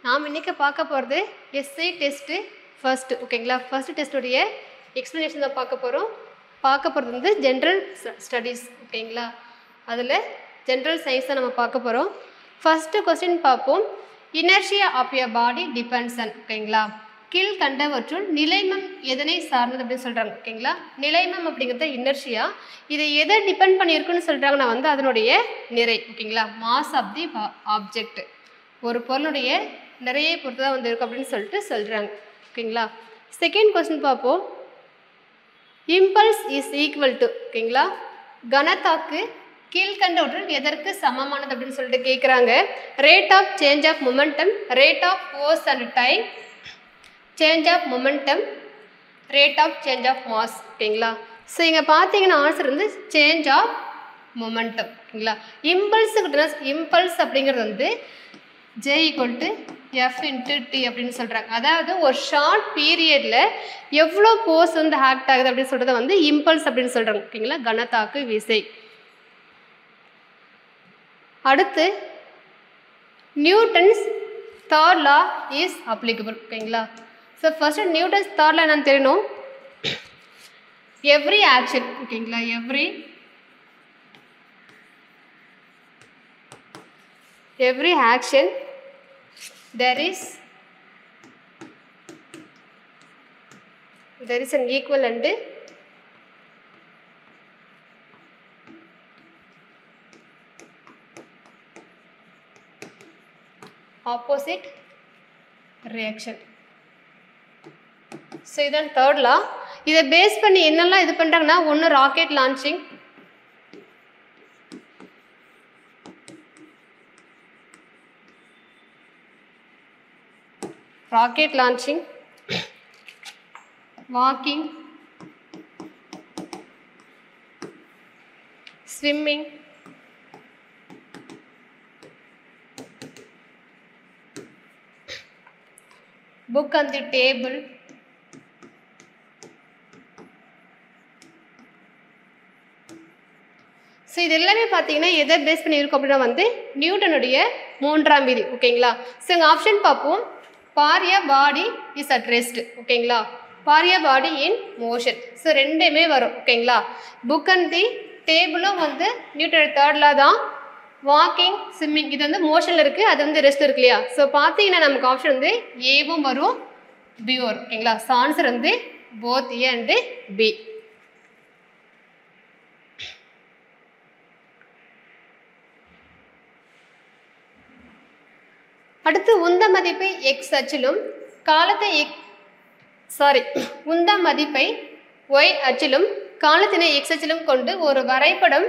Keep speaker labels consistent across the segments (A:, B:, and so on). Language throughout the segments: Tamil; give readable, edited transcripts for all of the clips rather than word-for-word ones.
A: நாம் இன்றைக்கி பார்க்க போகிறது எஸ்ஐ டெஸ்ட்டு ஃபர்ஸ்ட். ஓகேங்களா, ஃபர்ஸ்ட் டெஸ்ட்டுடைய எக்ஸ்ப்ளனேஷன் தான் பார்க்க போகிறது வந்து ஜென்ரல் ஸ்டடீஸ். ஓகேங்களா, அதில் ஜென்ரல் சயின்ஸ் தான் நம்ம பார்க்க போகிறோம். ஃபஸ்ட்டு கொஸ்டின் பார்ப்போம். Inertia of your body depends on. ஓகேங்களா, கீழ்கண்டவற்றுள் நிலைமம் எதனை சார்ந்தது அப்படின்னு சொல்கிறாங்க. ஓகேங்களா, நிலைமம் அப்படிங்கிறது இனர்ஷியா. இதை எதை டிபெண்ட் பண்ணியிருக்குன்னு சொல்கிறாங்கன்னா வந்து அதனுடைய நிறை. ஓகேங்களா, மாஸ் ஆஃப் தி ஆப்ஜெக்ட், ஒரு பொருளுடைய நிறைய பொறுத்து தான் வந்து இருக்கும் அப்படின்னு சொல்லிட்டு சொல்கிறாங்க. ஓகேங்களா, செகண்ட் கொஸ்டின் பார்ப்போம். Impulse is equal to. ஓகேங்களா, கனத்தாக்கு கீழ்கண்டவற்றுள் எதற்கு சமமானது அப்படின்னு சொல்லிட்டு கேட்குறாங்க. Rate of change of momentum, rate of force and time, change of momentum, rate of change of mass. ஓகேங்களா, ஸோ இங்கே பார்த்தீங்கன்னா ஆன்சர் வந்து சேஞ்ச் ஆஃப் மொமெண்டம். ஓகேங்களா, இம்பல்ஸ் அப்படிங்கிறது வந்து J = F × T அப்படின்னு சொல்கிறாங்க. அதாவது ஒரு ஷார்ட் பீரியடில் எவ்வளோ ஃபோர்ஸ் வந்து ஆக்ட் ஆகுது அப்படின்னு சொல்கிறத வந்து இம்பல்ஸ் அப்படின்னு சொல்கிறாங்க. ஓகேங்களா, கனத்தாக்கு விசை. அடுத்து Newton's third law is applicable. ஓகேங்களா, so first Newton's third law என்னன்னு தெரியணும். Every action. ஓகேங்களா, every action there is an equal and opposite reaction. So இதான் தேர்ட் லா. இதை பேஸ் பண்ணி என்னெல்லாம் இது பண்ணுறாங்கன்னா, ஒன்று rocket launching, walking, swimming, book on the table, so இது எல்லாமே பார்த்தீங்கன்னா எதை பேஸ் பண்ணி இருக்கும் அப்படின்னா வந்து நியூட்டனுடைய மூன்றாம் விதி. ஓகேங்களா, ஸோ இங்கே ஆப்ஷன் பார்ப்போம். For a body is at rest. ஓகேங்களா, for a body in motion. So ரெண்டுமே வரும். ஓகேங்களா, புக் அண்ட் தி டேபிளும் வந்து நியூட்டன் தேர்ட் லா தான். வாக்கிங், ஸ்விம்மிங் இது வந்து மோஷனில் இருக்குது, அது வந்து ரெஸ்ட் இருக்கு இல்லையா. ஸோ பார்த்தீங்கன்னா நமக்கு ஆப்ஷன் வந்து ஏவும் வரும், பி வரும். ஓகேங்களா, ஸோ ஆன்சர் வந்து போத் ஏ அண்டு பி. அடுத்து உந்த மதிப்பை எக்ஸ் அச்சிலும் காலத்தை உந்த மதிப்பை ஒய் அச்சிலும் காலத்தினை எக்ஸ் அச்சிலும் கொண்டு ஒரு வரைபடம்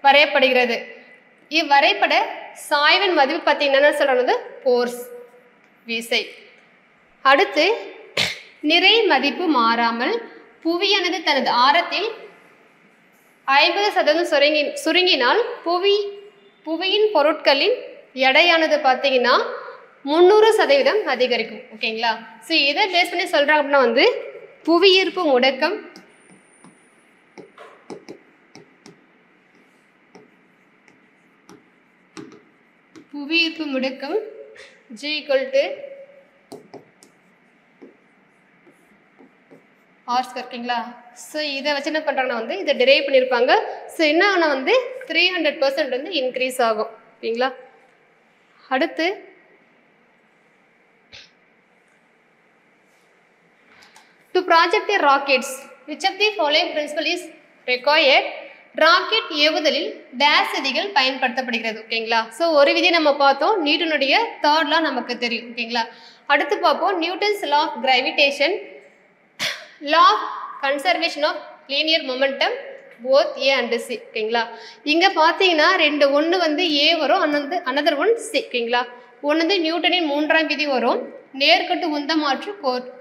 A: வரையப்படுகிறது. இவ்வரைபட சாய்வின் மதிப்பு பார்த்தீங்கன்னா சொல்றது ஃபோர்ஸ், விசை. அடுத்து நிறை மதிப்பு மாறாமல் புவியானது தனது ஆரத்தில் 50% சுருங்கினால் புவியின் பொருட்களின் எடையானது பார்த்தீங்கன்னா 300% அதிகரிக்கும். ஓகேங்களா, ஸோ இதை பேஸ் பண்ணி சொல்கிறாங்க அப்படின்னா வந்து புவியீர்ப்பு முடுக்கம், G = R². ஓகேங்களா, ஸோ இதை வச்சு என்ன பண்ணுறாங்கன்னா வந்து இதை டிரைவ் பண்ணியிருப்பாங்க. ஸோ என்ன ஆனால் வந்து 300% வந்து இன்க்ரீஸ் ஆகும். ஓகேங்களா, அடுத்து to project a rockets, which of the following principle is required? Rocket ஏவுதலில் டேஸ் விதிகள் பயன்படுத்தப்படுகிறது. ஓகேங்களா, ஸோ ஒரு விதி நம்ம பார்த்தோம், நியூட்டனுடைய தேர்ட் லா நமக்கு தெரியும். ஓகேங்களா, அடுத்து பார்ப்போம் Newton's law of gravitation, law of conservation of linear momentum, both A and C. ஓகேங்களா, இங்கே பார்த்தீங்கன்னா ஒன்று வந்து ஏ வரும், அனதர் ஒன் சி. ஓகேங்களா, ஒன்று வந்து நியூட்டனின் மூன்றாம் விதி வரும், நேர்கட்டு உந்த மாற்று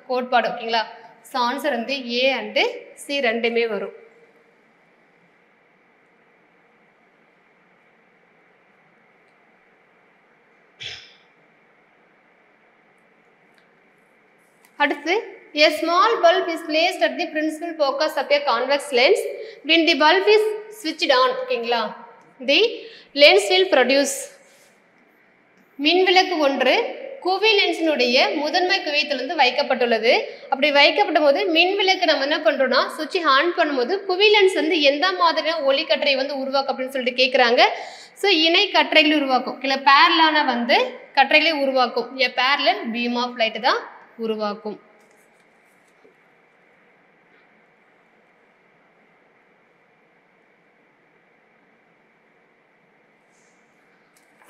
A: கோட்பாடு. ஓகேங்களா, ஸோ ஆன்சர் வந்து ஏ அண்டு சி ரெண்டுமே வரும். அடுத்து a small bulb is placed at the principal focus of a convex lens. When the bulb is switched on, ஓகேங்களா, the lens will produce மின்விளக்கு ஒன்று குவி லென்ஸினுடைய முதன்மை குவியத்தில் வந்து வைக்கப்பட்டுள்ளது. அப்படி வைக்கப்பட்ட போது மின் விளக்கு நம்ம என்ன பண்றோம்னா சுவிட்ச் ஆன் பண்ணும்போது குவி லென்ஸ் வந்து எந்த மாதிரியான ஒளிக்கற்றை வந்து உருவாக்கும் அப்படின்னு சொல்லிட்டு கேட்குறாங்க. ஸோ இணை கற்றைகளை உருவாக்கும், இல்லை பேரலான வந்து கற்றைகளை உருவாக்கும். A parallel beam of light தான் உருவாக்கும்.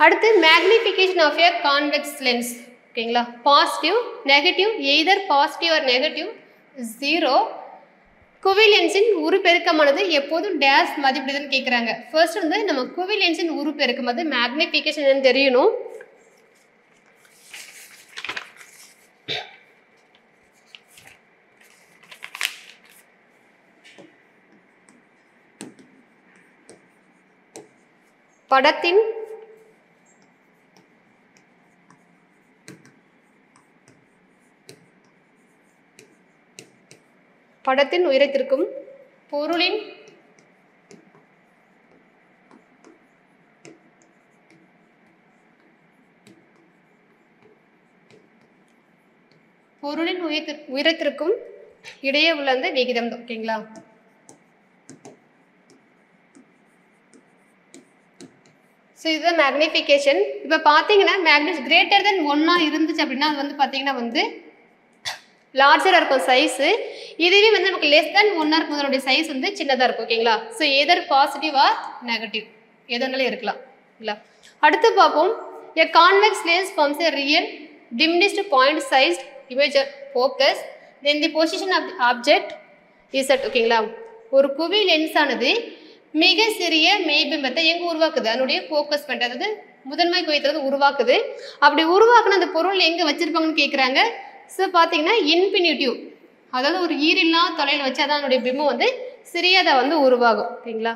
A: அடுத்து magnification of a convex lens. ஓகேங்களா, positive negative, either positive or negative 0. குவி லென்ஸின் உருப்பெருக்கமானது எப்போதும் டேஷ் மதிப்பிடுதுன்னு கேட்குறாங்க. ஃபர்ஸ்ட் வந்து நம்ம குவி லென்ஸின் உருப்பெருக்கம் அது மேக்னிஃபிகேஷன் என்னன்னு தெரியணும். படத்தின் உயரத்திற்கும் பொருளின் உயரத்திற்கும் இடையே உள்ள அந்த விகிதம். ஓகேங்களா, ஸோ இதுதான் மேக்னிஃபிகேஷன். இப்போ பார்த்தீங்கன்னா மேக்னிஃபிகேஷன் கிரேட்டர் தென் 1 இருந்துச்சு அப்படின்னா அது வந்து பார்த்தீங்கன்னா வந்து லார்ஜராக இருக்கும் சைஸு. இதுவே வந்து நமக்கு லெஸ் தென் 1 இருக்கும், அதனுடைய சைஸ் வந்து சின்னதாக இருக்கும். ஓகேங்களா, so either positive or negative எதனாலும் இருக்கலாம். இல்லை, அடுத்து பார்ப்போம். A convex lens forms a real diminished point sized image of focus then the position of the object is at. ஓகேங்களா, ஒரு குவி லென்ஸ் ஆனது மிக சிறிய மெய்பிம்பத்தை எங்கே உருவாக்குது, அதனுடைய ஃபோக்கஸ் பண்ணிட்டு அதாவது முதன்மை குவியத்தை உருவாக்குது. அப்படி உருவாக்குன அந்த பொருள் எங்கே வச்சிருப்பாங்கன்னு கேட்குறாங்க. ஸோ பார்த்தீங்கன்னா இன்ஃபினிட்டிவ், அதாவது ஒரு ஈரில்லா தொலைவில் வச்சு அதான் அதனுடைய பிம்பம் வந்து சிறியதாக வந்து உருவாகும். ஓகேங்களா,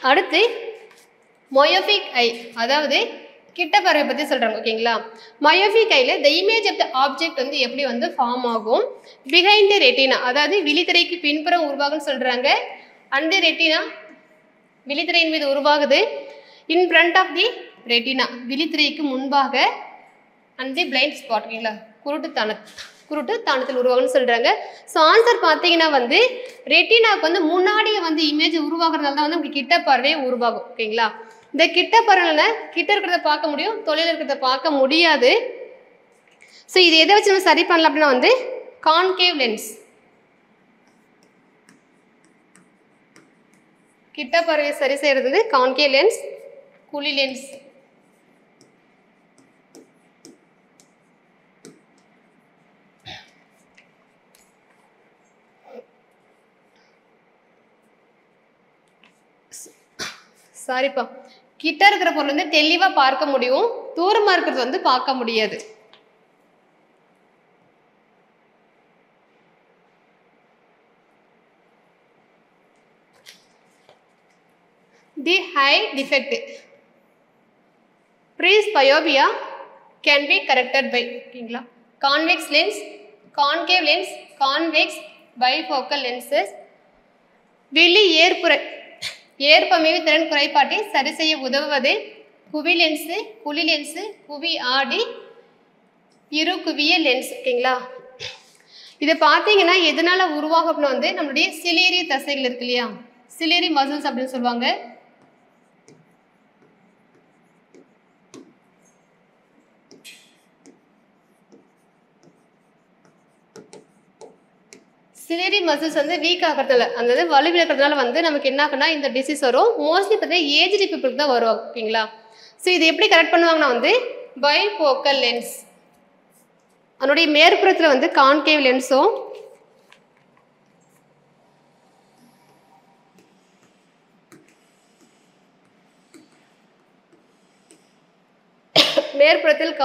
A: அடுத்து மயோபிக் ஐ, அதாவது கிட்ட பார்வை பற்றி சொல்கிறாங்க. ஓகேங்களா, மயோபிக் ஐயில் the image of the object வந்து எப்படி வந்து ஃபார்ம் ஆகும் பிஹைண்ட் தி ரெட்டினா, அதாவது விழித்திரைக்கு பின்புறம் உருவாகும்னு சொல்கிறாங்க. அண்ட் தி ரெட்டினா விழித்திரையின் மீது உருவாகுது. In front of the retina விழித்திரைக்கு முன்பாக. அண்ட் தி பிளைண்ட் ஸ்பாட், ஓகேங்களா, குருட்டு தானத்தில் உருவாகும்னு சொல்கிறாங்க. ஸோ ஆன்சர் பார்த்தீங்கன்னா வந்து ரெட்டினாவுக்கு வந்து முன்னாடியே வந்து இமேஜ் உருவாக்குறதுனால தான் வந்து உங்களுக்கு கிட்ட பார்வையே உருவாகும். ஓகேங்களா, இந்த கிட்ட பார்வையில் கிட்ட இருக்கிறத பார்க்க முடியும், தொலைவில் இருக்கிறத பார்க்க முடியாது. ஸோ இது எதை வச்சு நம்ம சரி பண்ணலாம் அப்படின்னா வந்து கான்கேவ் லென்ஸ், கிட்ட பார்வையை சரி செய்யறது கான்கேவ் லென்ஸ், குழி லென்ஸ். சாரிப்பா, கிட்ட இருக்கிற பொருள் வந்து தெளிவா பார்க்க முடியும், தூரமா இருக்கிறது வந்து பார்க்க முடியாது. The eye defect presbyopia can be corrected by ஓகேங்களா convex lens, concave lens, convex bifocal lenses. வெளி ஏற்பமைவு திறன் குறைபாட்டை சரி செய்ய உதவுவது குவி லென்ஸு, குழி லென்ஸு, குவி ஆடி, இரு குவிய லென்ஸ். ஓகேங்களா, இதை பார்த்தீங்கன்னா எதனால உருவாகும் அப்படின்னா வந்து நம்மளுடைய சிலேரி தசைகள் இருக்கு இல்லையா, சிலேரி மசில்ஸ் அப்படின்னு சொல்லுவாங்க. சிலேரி மசில்ஸ் வந்து வீக் ஆகிறதுனால அந்த வலுவிழக்கிறதுனால வந்து நமக்கு என்ன ஆகுனா இந்த டிசீஸ் வரும். மோஸ்ட்லி பார்த்தீங்கன்னா ஏஜ்டு பீப்புளுக்கு தான் வரும். ஓகேங்களா, ஸோ இது எப்படி கரெக்ட் பண்ணுவாங்கன்னா வந்து பைஃபோக்கல் லென்ஸ், அதனுடைய மேற்புறத்தில் வந்து கான்கேவ் லென்ஸும் மேற்புறத்தில்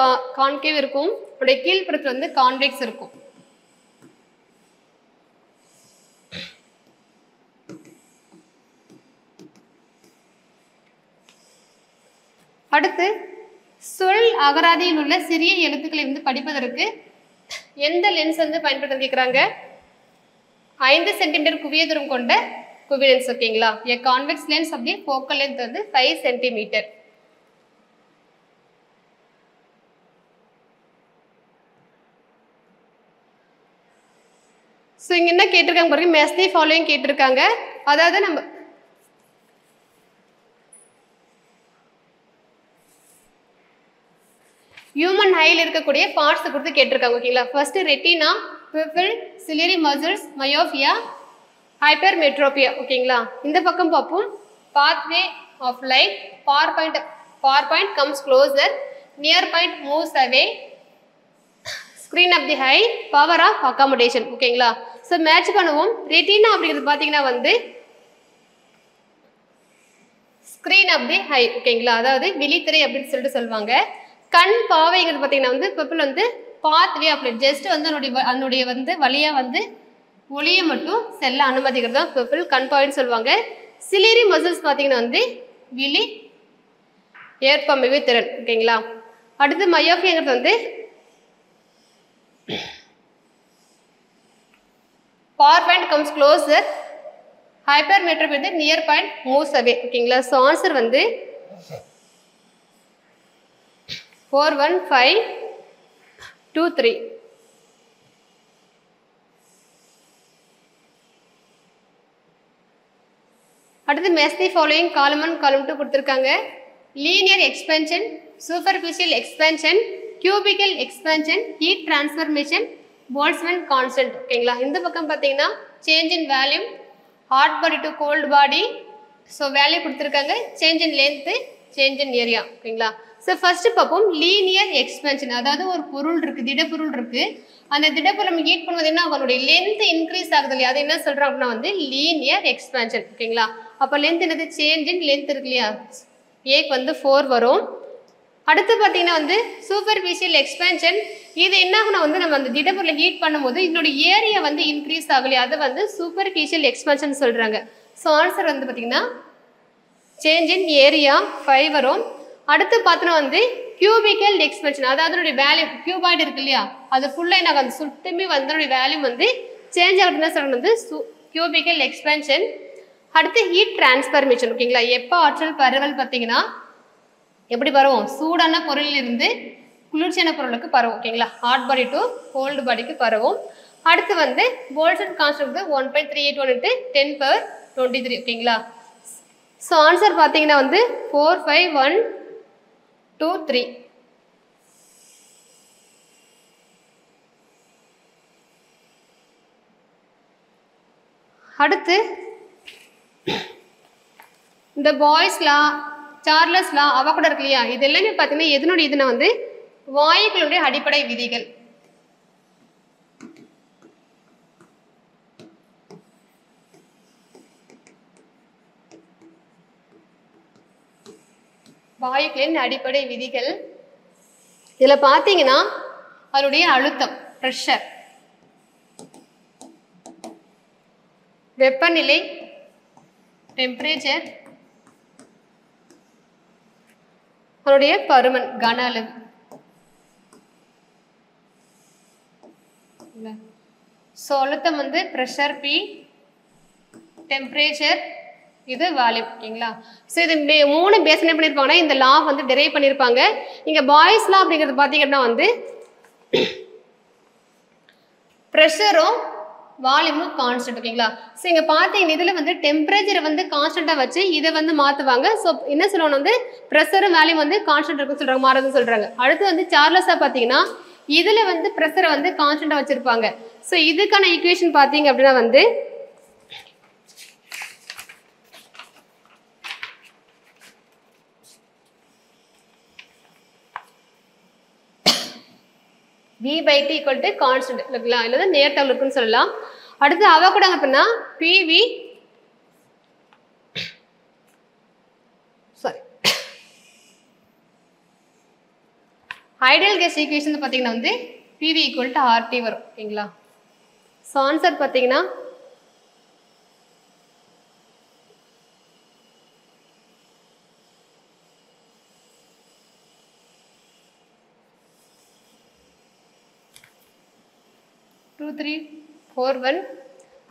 A: கான்கேவ் இருக்கும், அதனுடைய கீழ்ப்புறத்தில் வந்து கான்வெக்ஸ் இருக்கும். அடுத்து சொல் அகராதியில் உள்ள சிறிய எழுத்துக்களை வந்து படிப்பதற்கு எந்த லென்ஸ் வந்து பயன்படுத்த கேட்குறாங்க. 5 சென்டிமீட்டர் குவிய தூரம் கொண்ட குவிலன்ஸ் ஓகேங்களா. a convex lens of the focal length வந்து 5 cm. ஸோ இங்கே என்ன கேட்டிருக்காங்க பாருங்க, மேட்ச் தி ஃபாலோயிங் கேட்டிருக்காங்க. அதாவது நம்ம ஹியூமன் ஐயில் இருக்கக்கூடிய பார்ட்ஸ் கொடுத்து கேட்டிருக்காங்க ஓகேங்களா. First retina, pupil, ciliary muscles, myopia, hypermetropia ஓகேங்களா. இந்த பக்கம் பார்ப்போம். Pathway of light, far point comes closer, near point moves away, screen of the eye, power of accommodation ஓகேங்களா. ஸோ மேட்ச் பண்ணுவோம். ரெட்டினா அப்படிங்கிறது பார்த்தீங்கன்னா வந்து ஸ்க்ரீன் ஆஃப் தி ஹை ஓகேங்களா, அதாவது விழித்திரை அப்படின்னு சொல்லிட்டு சொல்லுவாங்க. கண் பாவைங்கிறது பார்த்தீங்கன்னா வந்து பீப்புள் வந்து பாத்வே ஆஃப் லைட், ஜஸ்ட் வந்து அதனுடைய வந்து வழியாக வந்து ஒளியை மட்டும் செல்ல அனுமதிக்கிறது தான் பீப்புள் கண் பாவைன்னு சொல்லுவாங்க. சிலியரி மசில்ஸ் பார்த்தீங்கன்னா வந்து விழி ஏற்பமைவு திறன் ஓகேங்களா. அடுத்து மயோபியாங்கிறது வந்து far point comes closer, hypermetropy வந்து near point moves away ஓகேங்களா. ஸோ ஆன்சர் வந்து 41523. அடுத்து மேட்ச் தி ஃபாலோயிங் காலம் 1 காலம் 2 கொடுத்துருக்காங்க. Linear expansion, superficial expansion, cubical expansion, heat transformation, Boltzmann constant ஓகேங்களா. இந்த பக்கம் பார்த்தீங்கன்னா change in volume, hot body to cold body. So value கொடுத்துருக்காங்க. Change in length, change in area ஓகேங்களா. ஸோ ஃபர்ஸ்ட் பார்ப்போம் லீனியர் எக்ஸ்பென்ஷன். அதாவது ஒரு பொருள் இருக்குது, திடப்பொருள் இருக்குது. அந்த திடப்பொருள் நம்ம ஹீட் பண்ணுவது என்ன, அதனுடைய லென்த் இன்க்ரீஸ் ஆகுது இல்லையா, அது என்ன சொல்கிறோம் அப்படின்னா வந்து லீனியர் எக்ஸ்பென்ஷன் ஓகேங்களா. அப்போ லென்த் என்னது, சேஞ்ச் இன் லென்த் இருக்கு இல்லையா, ஏக்கு வந்து 4 வரும். அடுத்து பார்த்தீங்கன்னா வந்து சூப்பர்ஃபிஷியல் எக்ஸ்பென்ஷன். இது என்ன ஆகுனா வந்து நம்ம அந்த திடப்பொருளை ஹீட் பண்ணும்போது இதனுடைய ஏரியா வந்து இன்க்ரீஸ் ஆகலையா, அதை வந்து சூப்பர்ஃபிஷியல் எக்ஸ்பென்ஷன் சொல்கிறாங்க. ஸோ ஆன்சர் வந்து பார்த்தீங்கன்னா சேஞ்ச் இன் ஏரியா 5 வரும். அடுத்து பார்த்தோன்னா வந்து கியூபிக்கல் எக்ஸ்பென்ஷன், அதாவது அதனுடைய வேல்யூ கியூபாய்டு இருக்கு இல்லையா, அது ஃபுல்லாக என்ன அந்த சுத்தமே வந்து அதனுடைய வேல்யூ வந்து சேஞ்ச் ஆகுதுன்னு சொல்கிறது வந்து கியூபிக்கல் எக்ஸ்பென்ஷன். அடுத்து ஹீட் டிரான்ஸ்ஃபர்மேஷன் ஓகேங்களா. எப்போ ஆற்றல் பரவல் பார்த்தீங்கன்னா எப்படி பரவும், சூடான பொருளில் இருந்து குளிர்ச்சியான பொருளுக்கு பரவும் ஓகேங்களா. ஹாட் பாடி டு கோல்டு பாடிக்கு பரவும். அடுத்து வந்து போல்ட்ஸ்மேன் கான்ஸ்டன்ட் 1.381 × 10⁻23 ஓகேங்களா. ஸோ ஆன்சர் பார்த்தீங்கன்னா வந்து 45123. அடுத்து இந்த பாய்ஸ் லா, சார்லஸ் லா, அவ கூட இருக்கு இல்லையா, இது எல்லாமே பார்த்தீங்கன்னா எதனுடைய இதுனா வந்து வாயுக்களுடைய அடிப்படை விதிகள். வாயுக்களின் அடிப்படை விதிகள். இதில் பார்த்தீங்கன்னா அதனுடைய அழுத்தம், ப்ரெஷர், வெப்பநிலை, டெம்பரேச்சர், அதனுடைய பருமன், கன அளவு. ஸோ அழுத்தம் வந்து ப்ரெஷர் P, டெம்பரேச்சர் இது வால்யூம் ஓகேங்களா. ஸோ இது 3 பேஸ் என்ன பண்ணியிருப்பாங்கன்னா இந்த லா வந்து டெரைவ் பண்ணியிருப்பாங்க. இங்கே பாய்ஸ் லா அப்படிங்கிறது பார்த்தீங்கன்னா வந்து ப்ரெஷரும் வால்யூமும் கான்ஸ்டன்ட் ஓகேங்களா. ஸோ இங்கே பார்த்தீங்கன்னா இதில் வந்து டெம்பரேச்சரை வந்து கான்ஸ்டண்ட்டாக வச்சு இதை வந்து மாற்றுவாங்க. ஸோ என்ன சொல்லுவாங்க வந்து ப்ரெஷரும் வேல்யூம் வந்து கான்ஸ்டன்ட் இருக்குன்னு சொல்கிறாங்க, மாறுதுன்னு சொல்கிறாங்க. அடுத்து வந்து சார்லஸாக பார்த்தீங்கன்னா இதில் வந்து ப்ரெஷரை வந்து கான்ஸ்டண்ட்டாக வச்சுருப்பாங்க. ஸோ இதுக்கான ஈக்குவேஷன் பார்த்தீங்க அப்படின்னா வந்து V/T = கான்ஸ்டன்ட் இல்லைங்களா, இல்லை நேர்த்தகவல் இருக்குன்னு சொல்லலாம். அடுத்து அவ கூட அப்படின்னா PV ஐடியல் கேஸ் ஈக்குவேஷன் பார்த்தீங்கன்னா வந்து PV = RT வரும் ஓகேங்களா. ஸோ ஆன்சர் பார்த்தீங்கன்னா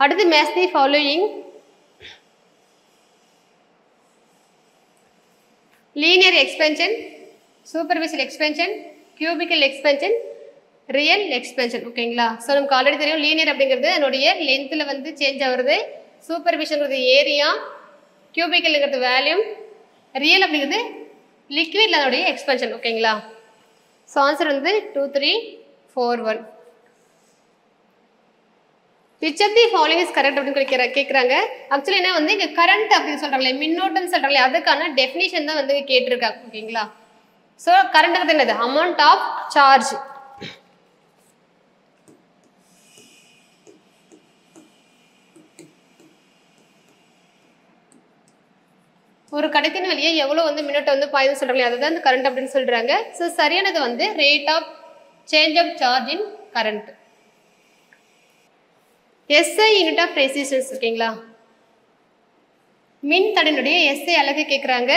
A: அடுத்து match the following linear expansion, superficial expansion, cubical expansion, real expansion. ஓகேங்களா? ஸோ நமக்கு ஆல்ரெடி தெரியும் லீனியர் அப்படிங்கிறது அதனுடைய லென்த்தில் வந்து சேஞ்ச் ஆகுறது, சூப்பர்ஃபிஷியல்ங்கிறது ஏரியா, கியூபிக்கல்ங்கிறது வேல்யூம், ரியல் அப்படிங்கிறது லிக்விட்ல அதனுடைய எக்ஸ்பென்ஷன். ஓகேங்களா? ஸோ ஆன்சர் வந்து 2, 3, 4, 1. Which of the following is correct அப்படின்னு கேட்குறாங்க. ஆக்சுவலி என்ன வந்து இங்கே கரண்ட் அப்படின்னு சொல்கிறாங்களே, மின்னோட்டம்னு சொல்கிறாங்களே, அதுக்கான டெஃபினிஷன் தான் வந்து கேட்டிருக்காங்க. ஓகேங்களா? ஸோ கரண்ட்டுங்கிறது என்னது? Amount of charge. ஒரு கடத்தின் வழியே எவ்வளோ வந்து மின்னோட்டம் வந்து பாயுதுன்னு சொல்கிறாங்களே, அதுதான் இந்த கரண்ட் அப்படின்னு சொல்கிறாங்க. ஸோ சரியானது வந்து rate of change of charge in current. SI unit of resistance. ஓகேங்களா? மின் தடையினுடைய SI அலகு கேட்குறாங்க.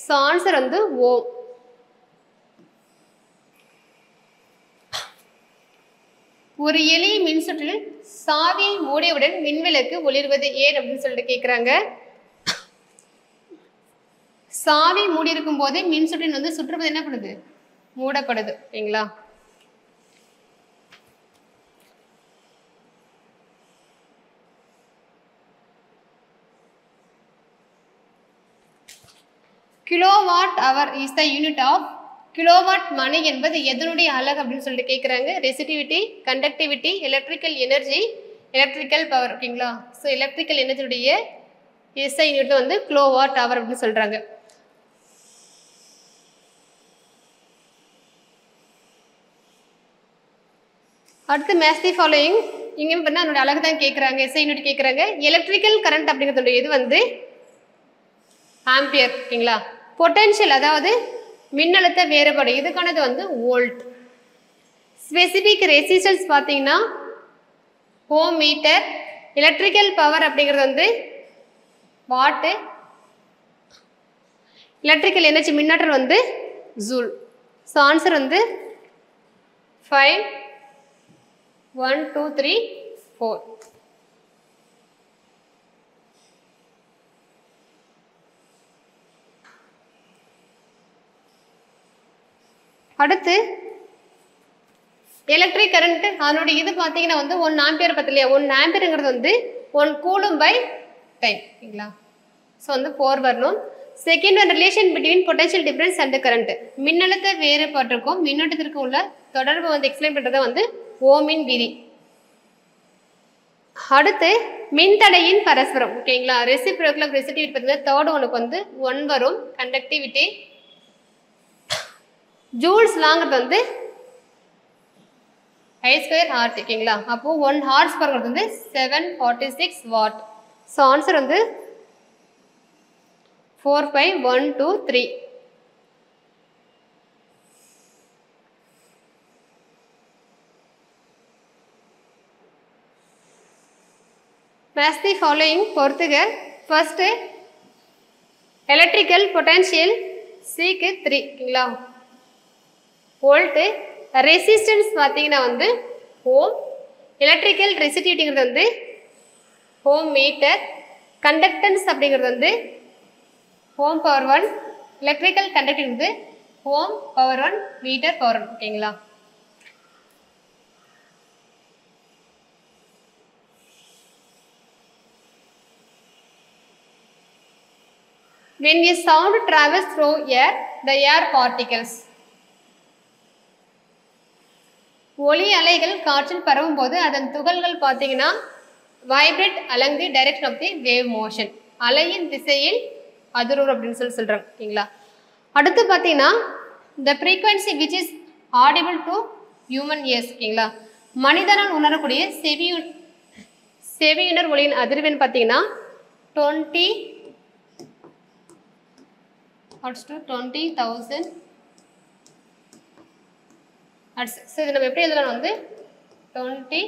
A: ஸோ ஆன்சர் வந்து ஓம். ஒரு எளிய மின்சுற்றில் சாவியை மூடியவுடன் மின்விளக்கு ஒளிர்வது ஏன் அப்படின்னு சொல்லிட்டு கேட்குறாங்க. சாவி மூடி இருக்கும் போதே மின்சுற்றின் வந்து சுற்றுவது என்ன பண்ணுது? மூடப்படுது. ஓகேங்களா? Kilowatt hour is the unit of kilowatt மணி என்பது எதனுடைய அலகு அப்படின்னு சொல்லிட்டு கேட்குறாங்க. Resistivity, conductivity, electrical energy, electrical power. ஓகேங்களா? ஸோ எலக்ட்ரிக்கல் எனர்ஜியுடைய SI யூனிட் வந்து கிலோவாட் அவர் அப்படின்னு சொல்கிறாங்க. அடுத்து மேட்ச் தி ஃபாலோயிங். இங்கே பண்ணால் அதனுடைய அழகு தான் கேட்குறாங்க, SI யூனிட் கேட்குறாங்க. எலக்ட்ரிக்கல் கரண்ட் அப்படிங்கிறதுடைய இது வந்து ஆம்பியர். ஓகேங்களா? பொட்டன்ஷியல் அதாவது மின்னழுத்த வேறுபாடு, இதுக்கானது வந்து வோல்ட். ஸ்பெசிபிக் ரெசிஸ்டன்ஸ் பார்த்தீங்கன்னா ஓம் மீட்டர். எலக்ட்ரிக்கல் பவர் அப்படிங்கிறது வந்து வாட்டு. எலக்ட்ரிக்கல் எனர்ஜி மின்னாற்றல் வந்து ஜூல். ஸோ ஆன்சர் வந்து 5, 1, 2, 3, 4. அடுத்து எலக்ட்ரிக் கரண்ட் அதனுடைய இது பார்த்தீங்கன்னா வந்து 1 ஆம்பியர் பத்திலையா, 1 ஆம்பியருங்கிறது வந்து 1 கூலும் பை டைம். ஓகேங்களா? ஸோ வந்து 4 வரணும். Second one relation between potential difference and current, மின்னழுத்த வேறுபாட்டிற்கும் மின்னோட்டத்திற்கும் உள்ள தொடர்பு வந்து எக்ஸ்பிளைன் பண்ணுறத வந்து ஓமின் விதி. அடுத்து மின்தடையின் பரஸ்பரம். ஓகேங்களா? ரெசிப்ரோக்கல் ஆஃப் ரெசிஸ்டிவிட்டி பார்த்தீங்கன்னா தேர்ட் ஒனுக்கு வந்து 1 வரும். கண்டக்டிவிட்டி ஜூல்ஸ் லாங்கிறது வந்து I² ஹார்ட். ஓகேங்களா? அப்போ 1 ஹார்ஸ் பவர்ங்கிறது வந்து 746 வாட். ஸோ ஆன்சர் வந்து 4, 5, 1, 2, 3. மேட்ச் தி ஃபாலோயிங் பொறுத்துக. ஃபர்ஸ்ட் எலக்ட்ரிக்கல் பொட்டன்ஷியல் சிக்கு 3. ஓகேங்களா? வோல்ட்டு. ரெசிஸ்டன்ஸ் பார்த்தீங்கன்னா வந்து ஓம். எலக்ட்ரிக்கல் ரெசிஸ்டிவிட்டிங்கிறது வந்து ஓம் மீட்டர். கண்டக்டன்ஸ் அப்படிங்கிறது வந்து ஓம் பவர் 1. எலக்ட்ரிக்கல் கண்டக்டிங் வந்து ஓம் பவர் 1 மீட்டர் பவர் 1. ஓகேங்களா? When a sound travels through air, the air particles. ஒளி அலைகள் காற்றில் பரவும் போது அதன் துகள்கள் பார்த்தீங்கன்னா vibrate along the direction of the wave motion, அலையின் திசையில் அதிர்வு அப்படின்னு சொல்கிறாங்க. ஓகேங்களா? அடுத்து பார்த்தீங்கன்னா the frequency which is audible to human ears. ஓகேங்களா? மனிதனால் உணரக்கூடிய செவியுணர் ஒளியின் அதிர்வெண் பார்த்தீங்கன்னா 20 to 20,000 ஹர்ட்ஸ். ஸோ இது நம்ம எப்படி எழுதலாம் வந்து 20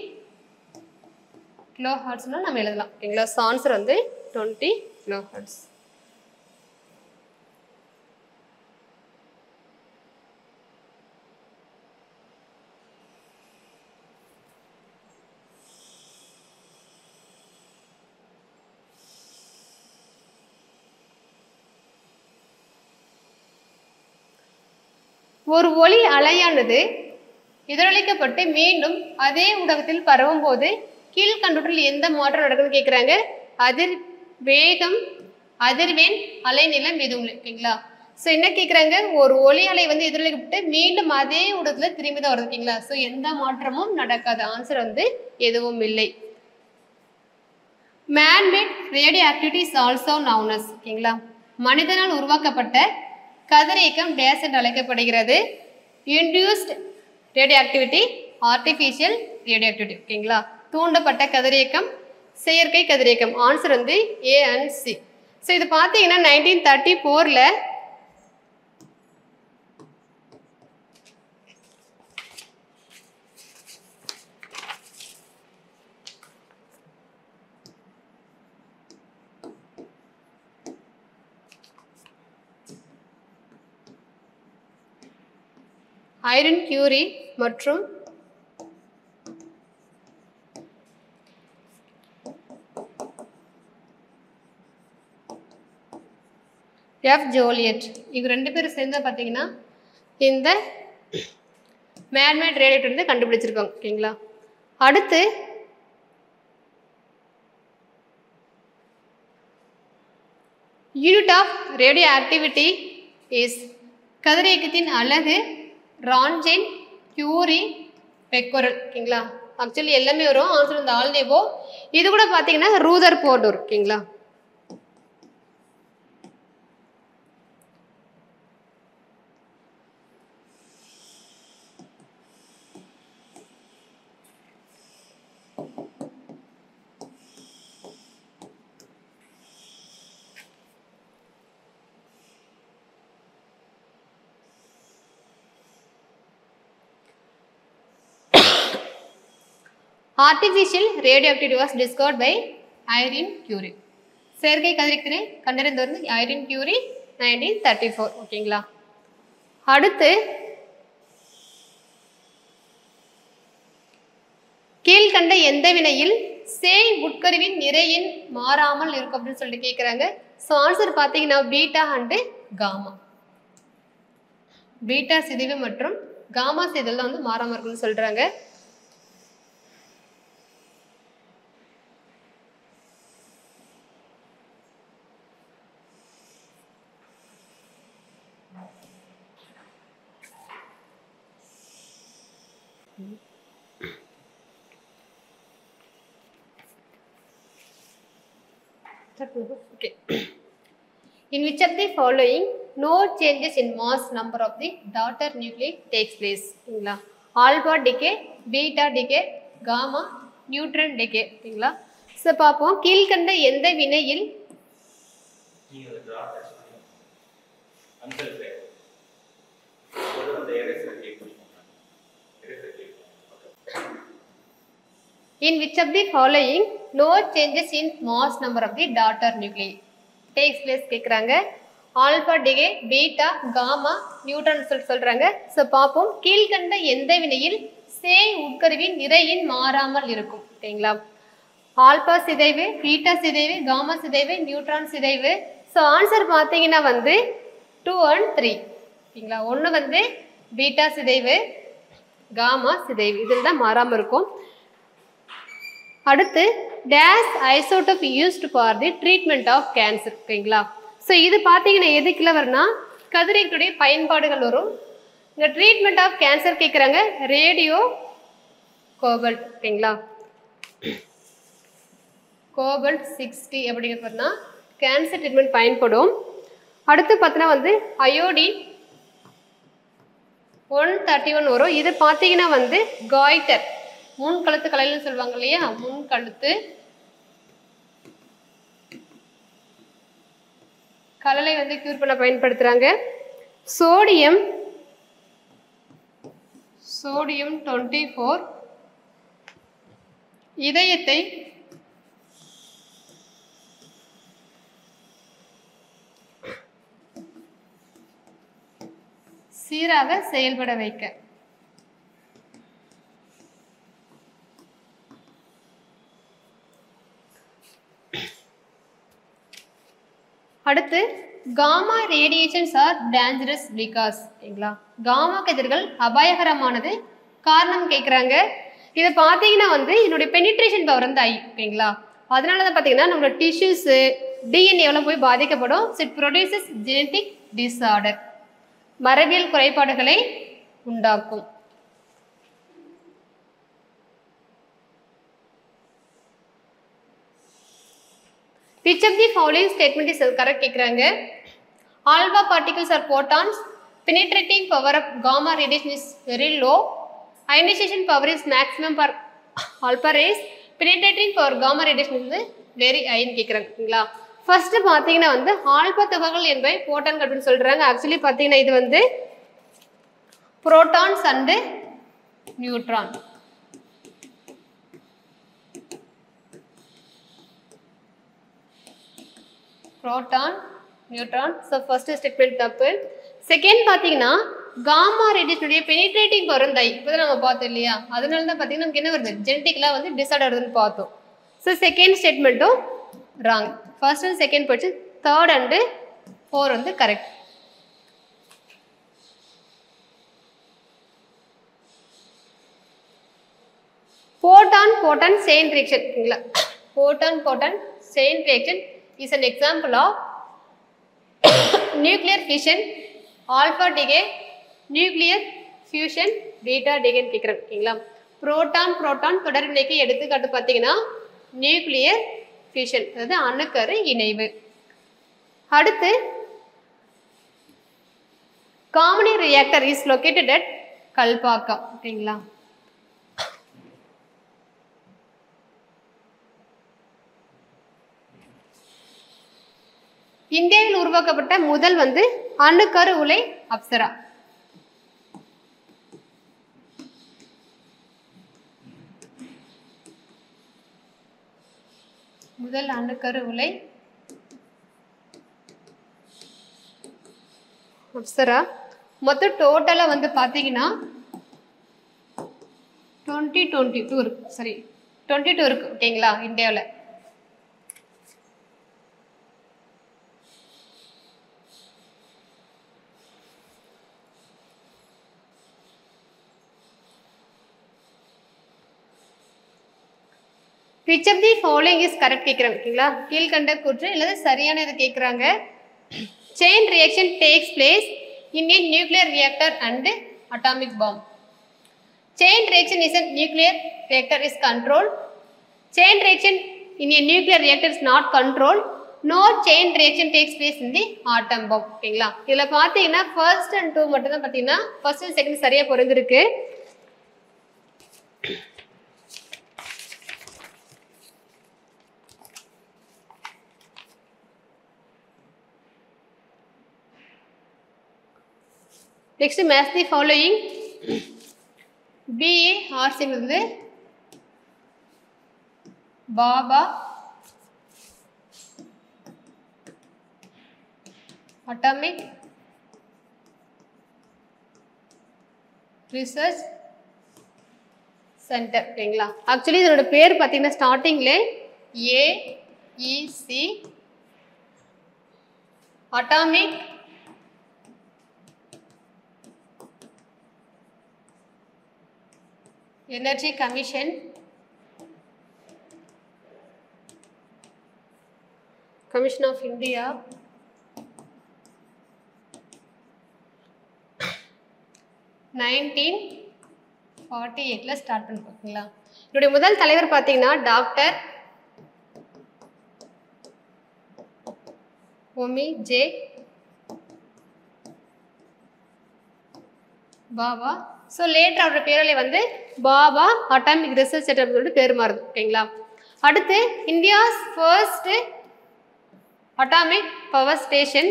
A: கிலோ ஹர்ட்ஸ்னால் நம்ம எழுதலாம். ஓகேங்களா? ஸோ ஆன்சர் வந்து 20 கிலோ ஹர்ட்ஸ். ஒரு ஒளி அலையானது எதிரொலிக்கப்பட்டு மீண்டும் அதே ஊடகத்தில் பரவும் போது கீழ்கண்டவற்றில் எந்த மாற்றம் நடக்குதுன்னு கேட்குறாங்க. வேகம், அதிர்வெண், அலைநீளம் எதுவும் ஓகேங்களா. ஸோ என்ன கேட்குறாங்க, ஒரு ஒளி அலை வந்து எதிரொலிக்கப்பட்டு மீண்டும் அதே ஊடகத்தில் திரும்பி தான் வருது ஓகேங்களா. ஸோ எந்த மாற்றமும் நடக்காது. ஆன்சர் வந்து எதுவும் இல்லை. Manmade radioactivity is also known as ஓகேங்களா. மனிதனால் உருவாக்கப்பட்ட கதிரியக்கம் டேஸ் என்று அழைக்கப்படுகிறது. Induced radioactivity, artificial radioactivity ஓகேங்களா. தூண்டப்பட்ட கதிரியக்கம், செயற்கை கதிரியக்கம். ஆன்சர் வந்து ஏ அண்ட் சி. ஸோ இது பார்த்தீங்கன்னா 1934ல் ஐரன் கியூரி மற்றும் எஃப் ஜோலியட் இவங்க 2 பேரும் சேர்ந்து பார்த்தீங்கன்னா இந்த மேன்மேட் ரேடியேட்டர் வந்து கண்டுபிடிச்சிருக்காங்க ஓகேங்களா. அடுத்து unit of radioactivity is கதிரியக்கத்தின் அலகு ரான்ஜென், கியூரி, பெக்கோரல் ஓகேங்களா. ஆக்சுவலி எல்லாமே வரும். ஆன்சர் இந்த ஆல்டேவோ. இது கூட பார்த்தீங்கன்னா ரூதர் போர்ட் வரும் ஓகேங்களா. Artificial radioactivity was discovered by Irene Curie. செயற்கை கதிரியக்கத்தினை கண்டறிந்தவர் வந்து ஐரின் கியூரி 1934 ஓகேங்களா. அடுத்து கீழ்கண்ட எந்த வினையில் சேய் உட்கருவின் நிறையின் மாறாமல் இருக்கும் அப்படின்னு சொல்லிட்டு கேட்குறாங்க. ஸோ ஆன்சர் பார்த்தீங்கன்னா பீட்டா அண்டு காமா. பீட்டா சிதைவு மற்றும் காமா சிதைவு தான் வந்து மாறாமல் இருக்குன்னு சொல்றாங்க. Okay. In which of the following no changes in mass number of the daughter nuclei takes place? Alpha decay, beta decay, gamma, neutron decay. So பாப்போம் கீழ்கண்ட எந்த வினையில் In which of the following no changes in mass number of the daughter nuclei takes place கேக்குறாங்க. Alpha decay, beta, gamma, neutron சொல்றாங்க. ஸோ பார்ப்போம் கீழ்கண்ட எந்த வினையில் சேய் உட்கருவின் நிறையின் மாறாமல் இருக்கும் ஓகேங்களா. ஆல்பா சிதைவு, பீட்டா சிதைவு, காமா சிதைவு, நியூட்ரான் சிதைவு. ஸோ ஆன்சர் பார்த்தீங்கன்னா வந்து 2 and 3 ஓகேங்களா. ஒன்று வந்து பீட்டா சிதைவு, காமா சிதைவு இதில் தான் மாறாமல் இருக்கும். அடுத்து டேஸ் isotope used for the treatment of cancer ஓகேங்களா. ஸோ இது பார்த்தீங்கன்னா எதுக்குள்ள வரும்னா கதிரியக்கத்துடைய பயன்பாடுகள் வரும். இந்த ட்ரீட்மெண்ட் ஆஃப் கேன்சர் கேட்குறாங்க ரேடியோ கோபல்ட் ஓகேங்களா. கோபல்ட் 60 அப்படிங்கிறதுனா கேன்சர் ட்ரீட்மெண்ட் பயன்படும். அடுத்து பார்த்தீங்கன்னா வந்து அயோடின் 131 வரும். இது பார்த்தீங்கன்னா வந்து காய்டர் முன்கழுத்து கலைன்னு சொல்லுவாங்க இல்லையா, முன்கழுத்து கலலை வந்து கியூர் பண்ண பயன்படுத்துறாங்க. சோடியம் 24 இதயத்தை சீராக செயல்பட வைக்க. அடுத்து gamma radiations are dangerous because ஓகேங்களா. காமா கதிர்கள் அபாயகரமானது காரணம் கேட்குறாங்க. இதை பார்த்தீங்கன்னா வந்து இதனுடைய பெனிட்ரேஷன் பவர் வந்து ஓகேங்களா. அதனால தான் பார்த்தீங்கன்னா நம்மளோட டிஷ்யூஸு டிஎன்ஏவெல்லாம் போய் பாதிக்கப்படும். இட் ப்ரொடியூசஸ் ஜெனட்டிக் டிஸார்டர், மரபியல் குறைபாடுகளை உண்டாக்கும். Which of the following statement is correct கேட்குறாங்க. Alpha particles are photons. Penetrating power of gamma radiation is very low. Ionization power is maximum for alpha rays. Penetrating power gamma radiation is very high கேட்குறாங்களா. ஃபர்ஸ்ட் பார்த்தீங்கன்னா வந்து ஆல்பா துகள்கள் என்பவை போட்டான் அப்படின்னு சொல்றாங்க. ஆக்சுவலி பார்த்தீங்கன்னா இது வந்து protons and neutron. Proton neutron. So first statement தப்பு. செகண்ட் பார்த்தீங்கன்னா காமா ரேடியேஷனுடைய பெனிட்ரேட்டிங் பவர் வந்து இப்போ தான் நம்ம பார்த்தோம் இல்லையா. அதனால தான் பார்த்தீங்கன்னா நமக்கு என்ன வருது, ஜெனட்டிக்லாம் வந்து டிஸார்டர் வருதுன்னு பார்த்தோம். ஸோ செகண்ட் ஸ்டேட்மெண்ட்டும் ராங். ஃபர்ஸ்ட் அண்ட் செகண்ட் போச்சு, தேர்ட் அண்டு ஃபோர் வந்து கரெக்ட். போட்டான் செயின் ரியாக்ஷன் ஓகேங்களா. Photon chain reaction is an example of nuclear fission, alpha decay, nuclear fusion, beta decay கேக்குறாங்க ஓகேங்களா. புரோட்டான் தொடர் வினைக்கு எடுத்துக்காட்டு பார்த்தீங்கன்னா நியூக்ளியர் ஃபியூஷன், அதாவது அணுக்கரு இணைவு. அடுத்து Kamini reactor is located at Kalpakkam ஓகேங்களா. இந்தியாவில் உருவாக்கப்பட்ட முதல் வந்து அணுக்கரு உலை அப்சரா. முதல் அணுக்கரு உலை அப்சரா. மொத்தம் டோட்டலா வந்து பாத்தீங்கன்னா 22 இருக்கு ஓகேங்களா இந்தியாவில். Which of the following is correct கேட்குறாங்க ஓகேங்களா. கீழ்கண்ட கூற்று இல்லது சரியான இது கேட்குறாங்க. Chain reaction takes place in a nuclear reactor and atomic bomb. Chain reaction is a nuclear reactor is controlled. Chain reaction in a nuclear reactor is not controlled. No chain reaction takes place in the atom bomb ஓகேங்களா. இதில் பார்த்தீங்கன்னா ஃபர்ஸ்ட் அண்ட் டூ மட்டும் தான் பார்த்தீங்கன்னா ஃபர்ஸ்ட் அண்ட் செகண்ட் சரியாக பொருந்திருக்கு. Next match the following. BA RC வந்து பாபா அட்டாமிக் ரிசர்ச் சென்டர் ஓகேங்களா. ஆக்சுவலி இதோட பேர் பார்த்தீங்கன்னா ஸ்டார்டிங்ல AEC atomic Energy Commission, Commission of India, 1948 start பண்ணிருக்கீங்களா. இதோட முதல் தலைவர் பார்த்தீங்கன்னா doctor Homi J Bhabha. So later அவரோட பேரலை வந்து பாபா அட்டாமிக் ரிசர்ச் சென்டர் சொல்லிட்டு பேர் மாறுது ஓகேங்களா. அடுத்து India's first atomic power station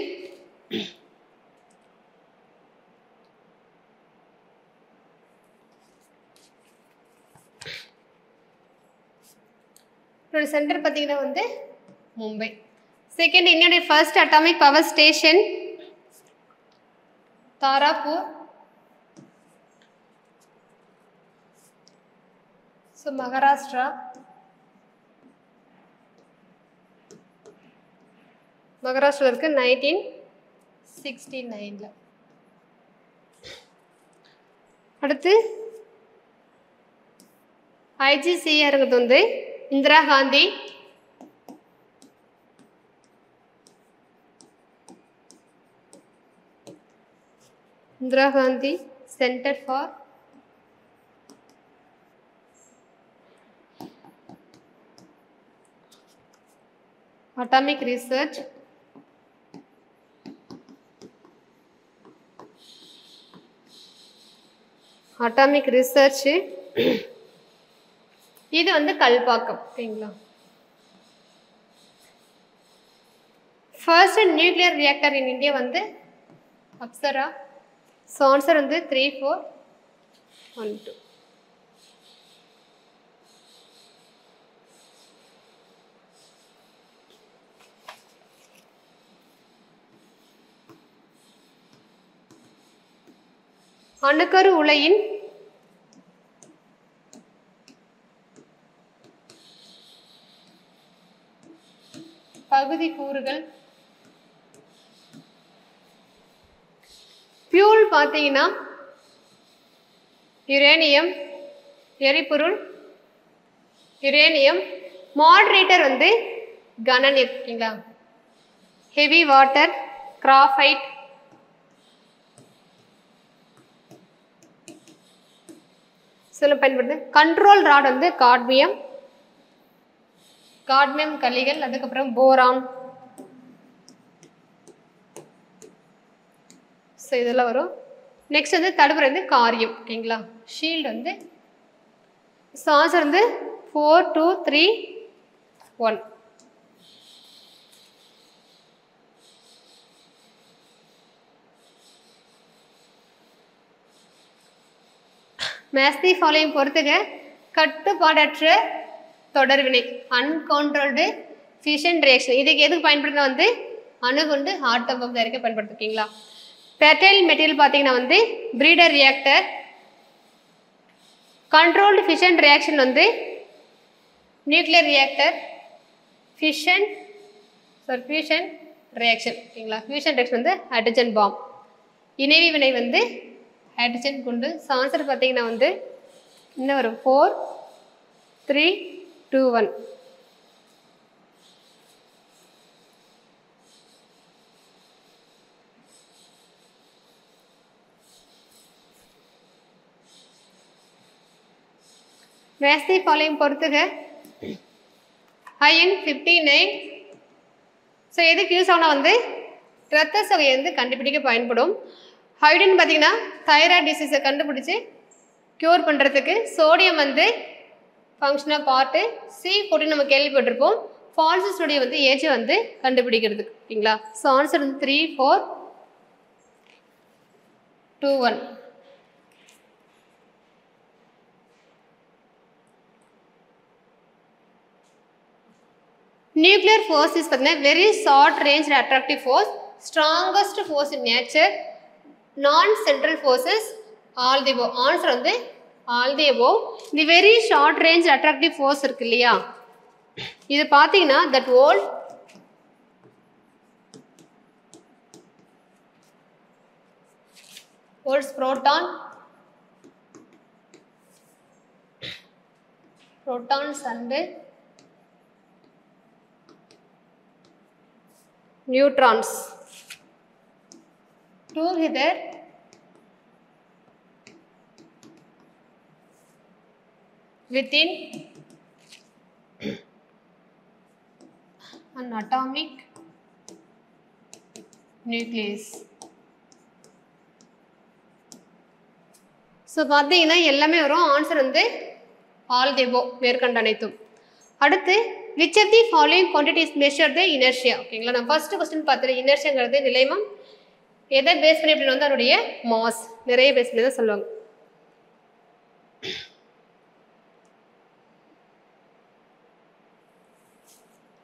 A: centre பார்த்தீங்கன்னா வந்து மும்பை. செகண்ட் இந்தியாவுடைய first atomic power station Tarapur. So Maharashtra. Maharashtra இருக்கு 19 69ல. அடுத்து IGCRங்கிறது வந்து Indira Gandhi centre for atomic research இது வந்து கல்பாக்கம். ஓகேங்களா. First nuclear reactor in India வந்து அப்சரா. ஸோ ஆன்சர் வந்து 3412. அணுக்கரு உலையின் பகுதி கூறுகள். ஃபியூல் பார்த்தீங்கன்னா யுரேனியம், எரிபொருள் யுரேனியம். மாடரேட்டர் வந்து கனநீர். ஓகேங்களா. Heavy water graphite. சொல்ல பயன்படுது. கண்ட்ரோல் ராட் வந்து காட்மியம் கலிகள். அதுக்கப்புறம் போரான். ஸோ இதெல்லாம் வரும். நெக்ஸ்ட் வந்து தடுப்புரை வந்து காரியம். ஓகேங்களா. ஷீல்டு வந்து ஆன்சர் வந்து 4231. மேட்ச் தி ஃபாலோயிங் பொறுத்துக. கட்டுப்பாடற்ற தொடர்வினை அன்கண்ட்ரோல்டு ஃபியூஷன் ரியாக்ஷன். இதுக்கு எதுக்கு பயன்படுத்தினா வந்து அணுகுண்டு ஆட்டம் பம்ப் தயாரிக்க பயன்படுத்திருக்கீங்களா. பெர்டைல் மெட்டீரியல் பார்த்தீங்கன்னா வந்து breeder reactor. Controlled fusion reaction வந்து நியூக்ளியர் ரியாக்டர். Fusion reaction. ஓகேங்களா. ஃபியூஷன் ரியாக்ஷன் வந்து ஹைட்ரஜன் பாம். இணைவி வினை வந்து ஹைட்ரஜன் குண்டு. ஆன்சர் பார்த்தீங்கன்னா வந்து இன்னும் வரும் 4321. மேட்ச் தி ஃபாலோயிங் பொறுத்துக. IN 59. ஸோ எதுக்கு யூஸ் ஆனால் வந்து இரத்த சோகையை வந்து கண்டுபிடிக்க பயன்படும். ஹைட்ரஜன் பார்த்தீங்கன்னா தைராய்டு டிசீஸை கண்டுபிடிச்சி க்யூர் பண்ணுறதுக்கு. சோடியம் வந்து ஃபங்க்ஷன் ஆஃப் பார்ட்டு. C14 நம்ம கேள்விப்பட்டிருப்போம். ஃபால்ஸுடைய வந்து ஏஜை வந்து கண்டுபிடிக்கிறதுக்கு. ஓகேங்களா. ஸோ ஆன்சர் வந்து 3421. நியூக்ளியர் ஃபோர்ஸ் இஸ் பார்த்தீங்கன்னா very short range attractive force, strongest force in nature, non central forces, all the above. Answer வந்து all the above. The very short range attractive force இருக்கு இல்லையா, இது பார்த்தீங்கன்னா that holds protons and neutrons together within an atomic nucleus. So பார்த்தீங்கன்னா எல்லாமே வரும். ஆன்சர் வந்து ஆல் தி அபோவ், மேற்கண்ட அனைத்தும். அடுத்து which of the following quantities measure the inertia? ஓகேங்களா. நான் ஃபர்ஸ்ட் கொஸ்டின் பார்த்துட்டு இனர்ஷியாங்கிறது நிலைமம் எதை பேஸ் பண்ணி அப்படின்னு வந்து அதனுடைய மாஸ் நிறைய பேஸ் பண்ணி தான் சொல்லுவாங்க.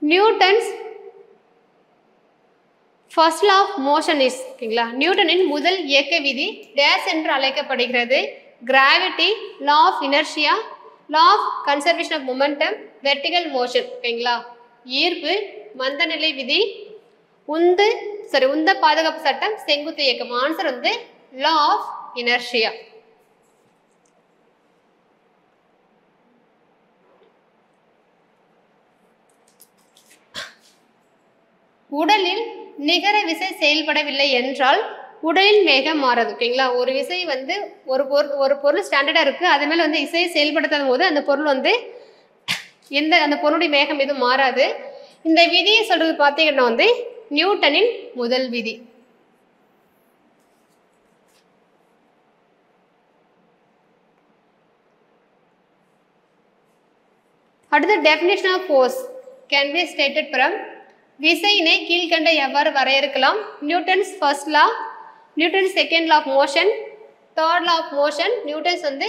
A: Newton's first law of motion is, ஓகேங்களா, நியூட்டனின் முதல் இயக்க விதி டேஸ் என்று அழைக்கப்படுகிறது. Gravity, law of inertia, law of conservation of momentum, vertical motion. ஓகேங்களா. ஈர்ப்பு, மந்தநிலை விதி, உந்து, உந்த பாதுகாப்பு சட்டம் செங்குத்து இயக்கம். ஆன்சர் வந்து லா ஆஃப் இனர்ஷியா. உடலில் நிகர விசை செயல்படவில்லை என்றால் உடலின் வேகம் மாறாது. ஓகேங்களா, ஒரு விசை வந்து ஒரு பொருள் ஸ்டாண்டர்டா இருக்கு, அது மேல வந்து விசையை செயல்படுத்தும் போது அந்த பொருள் வந்து அந்த பொருளுடைய வேகம் எதுவும் மாறாது. இந்த விதியை சொல்றது பார்த்தீங்கன்னா வந்து நியூட்டனின் முதல் விதி. அடுத்து definition of force can be stated from விசையினை கீழ்கண்ட எவ்வாறு வரையறுக்கலாம். Newton's first law, Newton's second law of motion, third law of motion, Newton's வந்து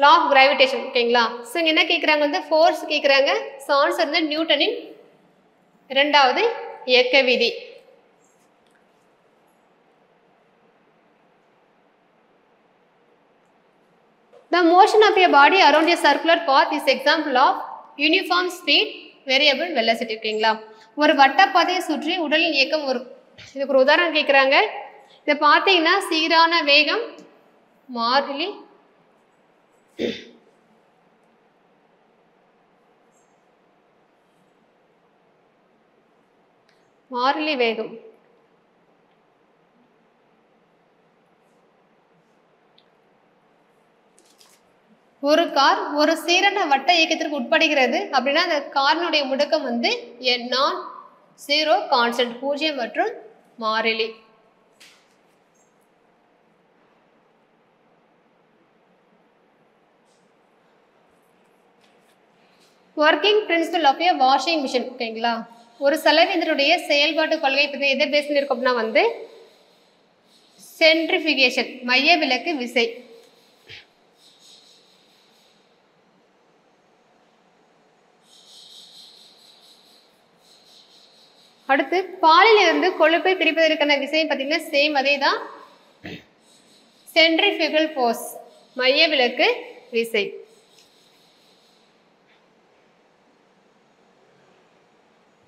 A: லா ஆஃப் கிராவிடேஷன். ஓகேங்களா, ஸோ என்ன கேட்குறாங்க வந்து ஃபோர்ஸ் கேட்குறாங்க. ஸோ ஆன்சர் வந்து நியூட்டனின் இரண்டாவது இயக்க விதி. The motion of a body around a circular path is example of uniform speed variable velocity. ஓகேங்களா, ஒரு வட்டப்பாதையை சுற்றி உடலின் இயக்கம் வரும். இதுக்கு ஒரு உதாரணம் கேட்குறாங்க. இதை பார்த்தீங்கன்னா சீரான வேகம், மாறிலி வேகம், ஒரு கார் ஒரு சீரான வட்ட இயக்கத்திற்கு உட்படுகிறது அப்படின்னா அந்த காரினுடைய முடுக்கம் வந்து நான் ஜீரோ கான்ஸ்டன்ட், பூஜ்ஜியம் மற்றும் மாறிலி. Working principle of a washing machine. ஓகேங்களா, ஒரு சலவையினுடைய செயல்பாட்டு கொள்கை பற்றி எதை பேஸ் பண்ணியிருக்கோம் அப்படின்னா வந்து சென்ட்ரிஃபிகேஷன், மைய விலக்கு விசை. அடுத்து பாலில் இருந்து கொழுப்பை பிரிப்பதற்கான விசை பார்த்தீங்கன்னா சேம் அதே தான், சென்ட்ரிஃபியூகல் ஃபோர்ஸ், மைய விலக்கு விசை.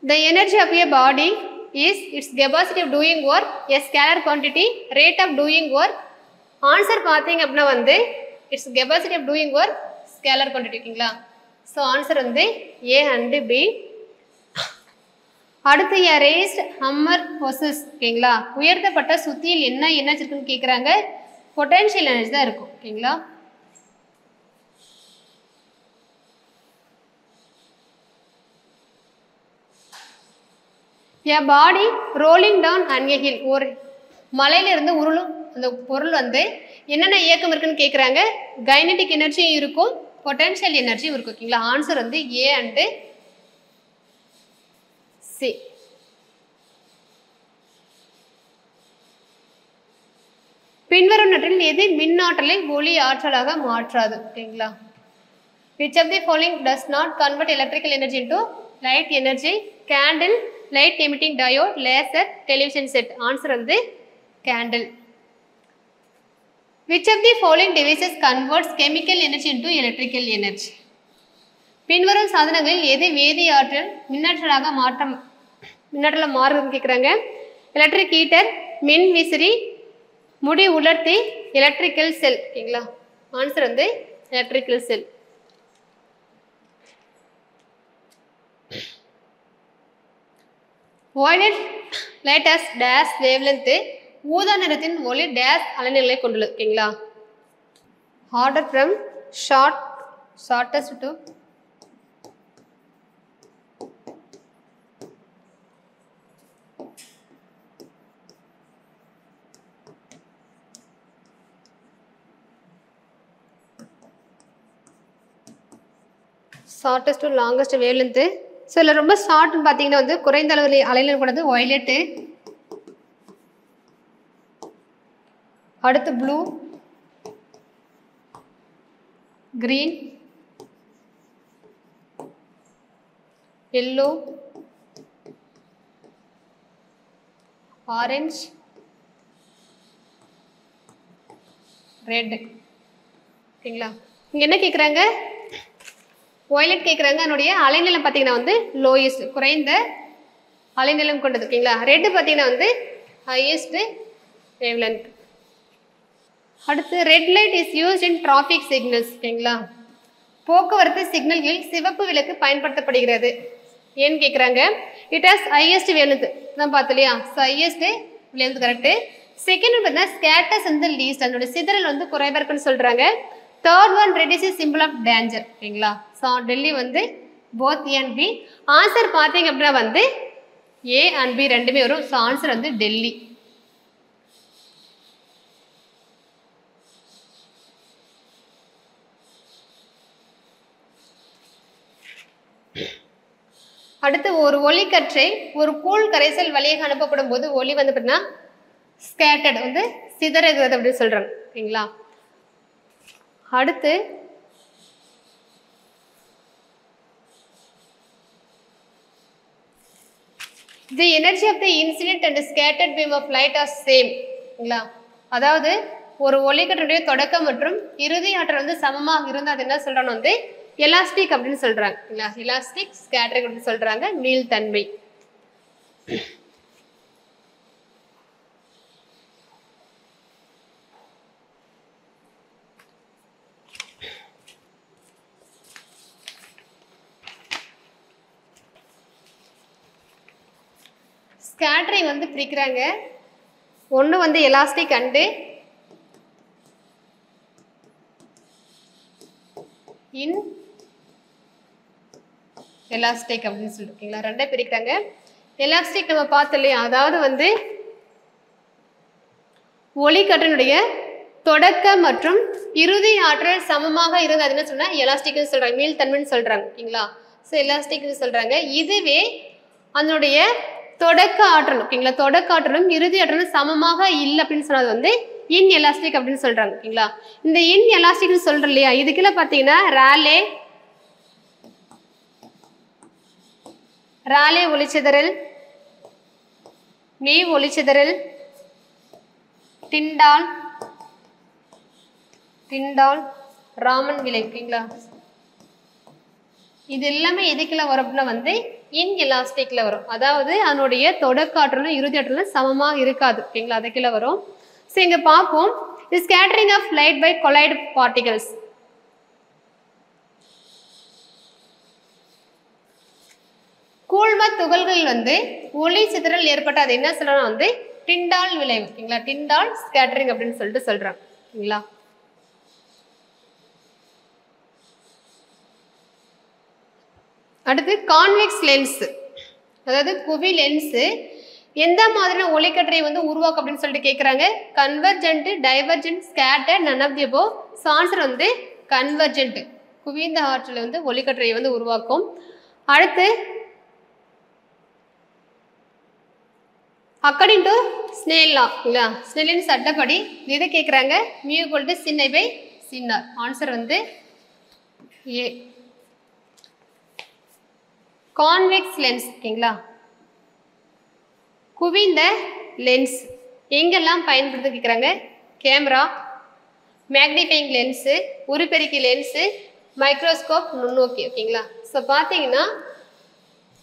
A: The energy of a body is its capacity of doing work, a scalar quantity, rate of doing work. Answer பார்த்தீங்க அப்படின்னா வந்து its capacity of doing work, scalar quantity. ஓகேங்களா, ஸோ ஆன்சர் வந்து A and B. அடுத்து a raised hammer possess. ஓகேங்களா, உயர்த்தப்பட்ட சுத்தியில் என்ன எனர்ஜி இருக்குன்னு கேட்குறாங்க. பொட்டன்ஷியல் எனர்ஜி தான் இருக்கும். ஓகேங்களா, a body rolling down on a hill, ஒரு மலையிலிருந்து உருளும் அந்த பொருள் வந்து என்னென்ன இயக்கம் இருக்குன்னு கேட்குறாங்க. கைனடிக் எனர்ஜியும் இருக்கும், பொட்டன்ஷியல் எனர்ஜியும் இருக்கும். ஓகேங்களா, ஆன்சர் வந்து A and C. பின்வரும் நற்றில் எது மின்னாற்றலை ஒளி ஆற்றலாக மாற்றாது. ஓகேங்களா, which of the following does not convert electrical energy into light energy? Candle, light emitting diode, laser, television set. Answer வந்து candle. Which of the following devices converts chemical energy into electrical energy? பின்வரும் சாதனங்களில் எது வேதி ஆற்றல் மின்னாற்றலாக மின்னாற்றலை மாறுதுன்னு கேட்குறாங்க. எலக்ட்ரிக் ஹீட்டர், மின் விசிறி, முடி உலர்த்தி, எலக்ட்ரிக்கல் செல். ஓகேங்களா, ஆன்சர் வந்து electrical sell. Violet light has dash wavelength, ஊதா நிறத்தின் ஒளி டேஷ் அலைநீளங்களை கொண்டுள்ளது. ஓகேங்களா, order from shortest to shortest to longest wavelength. So இதில் ரொம்ப ஷார்ட்னு பார்த்தீங்கன்னா வந்து குறைந்த அளவு அலைநீளம் கொண்டது வயலட்டு, அடுத்து blue, green, yellow, orange, red. ஓகேங்களா, இங்கே என்ன கேட்குறாங்க, வயலட் கேட்குறாங்க. அதனுடைய அலைநீளம் பார்த்தீங்கன்னா வந்து லோயஸ்ட், குறைந்த அலைநீளம் கொண்டது ஓகேங்களா. ரெட் பார்த்தீங்கன்னா வந்து ஹையஸ்ட் வேவ்லென்த். அடுத்து red light is used in traffic signals ஓகேங்களா. போக்குவரத்து சிக்னல்களில் சிவப்பு விளக்கு பயன்படுத்தப்படுகிறது. ஏன்னு கேட்குறாங்க. இட் ஹாஸ் ஹையஸ்ட் வேவ்லென்த் தான் பார்த்தோம் இல்லையா. So highest wavelength correct. Second பார்த்தீங்கன்னா ஸ்கேட்டர்ஸ் வந்து லீஸ்ட், அதோட சிதறல் வந்து குறைவாக இருக்குன்னு சொல்கிறாங்க. Third one red is symbol of danger ஓகேங்களா. ஸோ டெல்லி வந்து both A and B. Answer பார்த்தீங்க அப்படின்னா வந்து ஏ அண்ட் பி ரெண்டுமே வரும். ஸோ ஆன்சர் வந்து டெல்லி. அடுத்து ஒரு ஒளிக்கற்றை ஒரு கூழ் கரைசல் வழியாக அனுப்பப்படும் போது ஒளி வந்து பார்த்தீங்கன்னா ஸ்கேட்டர்ட் வந்து சிதறுகிறது அப்படின்னு சொல்றாங்க ஓகேங்களா. அடுத்து the energy of the incident and scattered beam of light are same ஓகேங்களா. அதாவது ஒரு ஒளிக்கற்றையுடைய தொடக்கம் மற்றும் இறுதி ஆற்றல் வந்து சமமாக இருந்தால் அது என்ன சொல்றாங்க வந்து எலாஸ்டிக் அப்படின்னு சொல்றாங்க இல்லையா. எலாஸ்டிக் ஸ்கேட்டரிங் அப்படின்னு சொல்றாங்க. மீள்தன்மை. ஸ்கேட்டரிங் வந்து பிரிக்கிறாங்க. ஒன்று வந்து எலாஸ்டிக் அண்டு இன் எலாஸ்டிக் அப்படின்னு சொல்லிருக்கீங்களா. ரெண்டே பிரிக்கிறாங்க. எலாஸ்டிக் நம்ம பார்த்தோம் இல்லையா. அதாவது வந்து ஒளிக்கற்றினுடைய தொடக்க மற்றும் இறுதி ஆற்றல் சமமாக இருந்தால் அது என்ன சொன்னா எலாஸ்டிக்னு சொல்றாங்க. மீள்தன்மைன்னு சொல்றாங்க ஓகேங்களா. ஸோ எலாஸ்டிக்னு சொல்றாங்க. இதுவே அதனுடைய தொடக்க ஆற்றல் ஓகேங்களா, தொடக்க ஆற்றலும் இறுதி ஆற்றலும் சமமாக இல்லை அப்படின்னு சொன்னது வந்து இன் எலாஸ்டிக் அப்படின்னு சொல்றாங்க ஓகேங்களா. இந்த இன் எலாஸ்டிக்னு சொல்றோம் இல்லையா. இதுக்குள்ள பார்த்தீங்கன்னா ராலே ஒளிச்சிதறல், நீவ் ஒளிச்சிதறல், டிண்டால், ராமன் விலை ஓகேங்களா. இது எல்லாமே எதுக்குள்ள வரும் அப்படின்னா வந்து இன் எலாஸ்டிக்ல வரும். அதாவது அதனுடைய தொடக்க ஆற்றலும் இறுதி ஆற்றலும் சமமா இருக்காது ஓகேங்களா. அதுக்குள்ள வரும். ஸோ இங்க பார்ப்போம். The scattering of light by colloid particles. கூழ்ம துகள்கள் வந்து ஒளி சிதறல் ஏற்பட்ட அது என்ன சொல்றோம் வந்து டிண்டால் விளைவு ஓகேங்களா. டிண்டால் ஸ்கேட்டரிங் அப்படின்னு சொல்லிட்டு சொல்றாங்க ஓகேங்களா. அடுத்து கான்வெக்ஸ் லென்ஸ், அதாவது குவி லென்ஸ் எந்த மாதிரியான ஒளிக்கற்றை வந்து உருவாக்கும் அப்படின்னு சொல்லிட்டு கேட்குறாங்க. Convergent, divergent, scatter, none of the above. So answer வந்து கன்வர்ஜென்ட், குவிந்த ஆற்றலை வந்து ஒளிக்கற்றையை வந்து உருவாக்கும். அடுத்து அக்கார்டிங் டு ஸ்னெல் லா இல்லையா, ஸ்னெல்லின் சட்டப்படி எது கேட்குறாங்க. Mu equal to sin i by sin r. Answer வந்து ஏ. கான்வெக்ஸ் லென்ஸ் ஓகேங்களா, குவிந்த லென்ஸ் எங்கெல்லாம் பயன்படுத்த கேட்குறாங்க. கேமரா, மேக்னிஃபைங் லென்ஸு, உருப்பெருக்கி லென்ஸு, மைக்ரோஸ்கோப், நுண்ணோக்கி ஓகேங்களா. ஸோ பார்த்தீங்கன்னா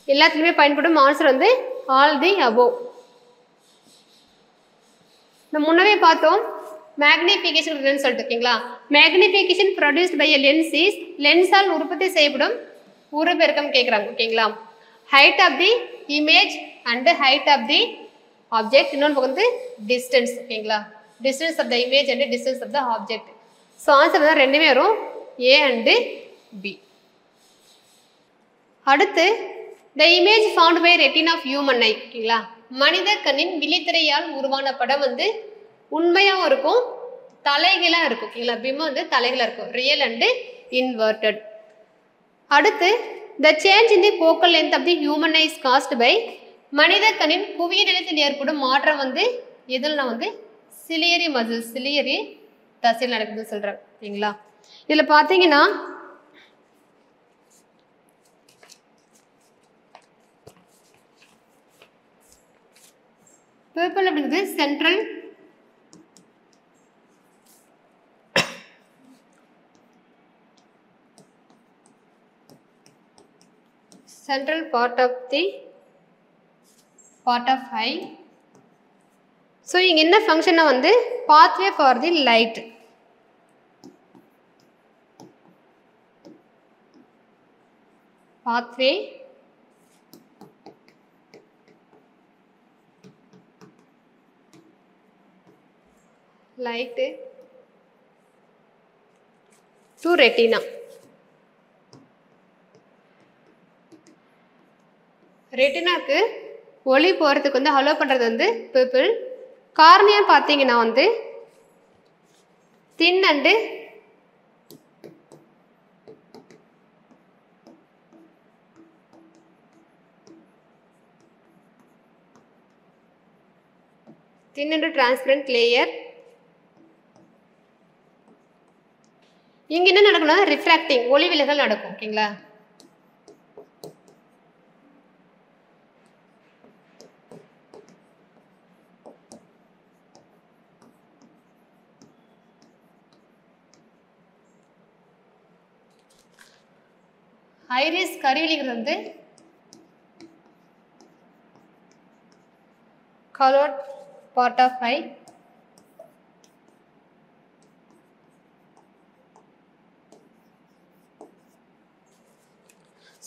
A: எல்லாத்துலேயுமே பயன்படும். ஆன்சர் வந்து ஆல் தி அபோவ். நம்ம முன்னவே பார்த்தோம் மேக்னிஃபிகேஷன் லென்ஸ் சொல்லிட்டு ஓகேங்களா. Magnification produced by a lens is, லென்ஸால் உற்பத்தி செய்யப்படும் உருப்பெருக்கம் கேட்குறாங்க ஓகேங்களா. Height of the image and height of the object. இன்னொன்று வந்து டிஸ்டன்ஸ் ஓகேங்களா, distance of the image and distance of the object. So answer தான் ரெண்டுமே வரும், ஏ அண்டு பி. அடுத்து the image found by retina of human eye ஓகேங்களா. மனித கண்ணின் விழித்திரையால் உருவான படம் வந்து உண்மையாகவும் இருக்கும், தலைகளாக இருக்கும் ஓகேங்களா. பிம்பம் வந்து தலைகளாக இருக்கும், ரியல் அண்டு இன்வெர்டட். அடுத்து the change in the focal length of the human eye is caused by, மனித கண்ணின் குவிய நிலையத்தில் ஏற்படும் மாற்றம் வந்து எதில் வந்து சிலியரி மசில், சிலியரி தசையில் நடக்குதுன்னு சொல்கிறாங்க ஓகேங்களா. இதில் பார்த்தீங்கன்னா பர்பிள் அப்படிங்கிறது central part of the part of eye. So இங்க என்ன ஃபங்க்ஷனா வந்து pathway for the light. Pathway light to retina. ரெட்டினாக்கு ஒளி போகிறதுக்கு வந்து அலோ பண்ணுறது வந்து பிப்பிள். கார்னியா பார்த்தீங்கன்னா வந்து தின் அண்டு டிரான்ஸ்பரண்ட் லேயர். இங்கே என்ன நடக்கும்னா ரிஃப்ராக்டிங் ஒளி விலகல் நடக்கும். ஓகேங்களா? ஐரிஸ் கருவிலிங்கிறது வந்து colored part of eye.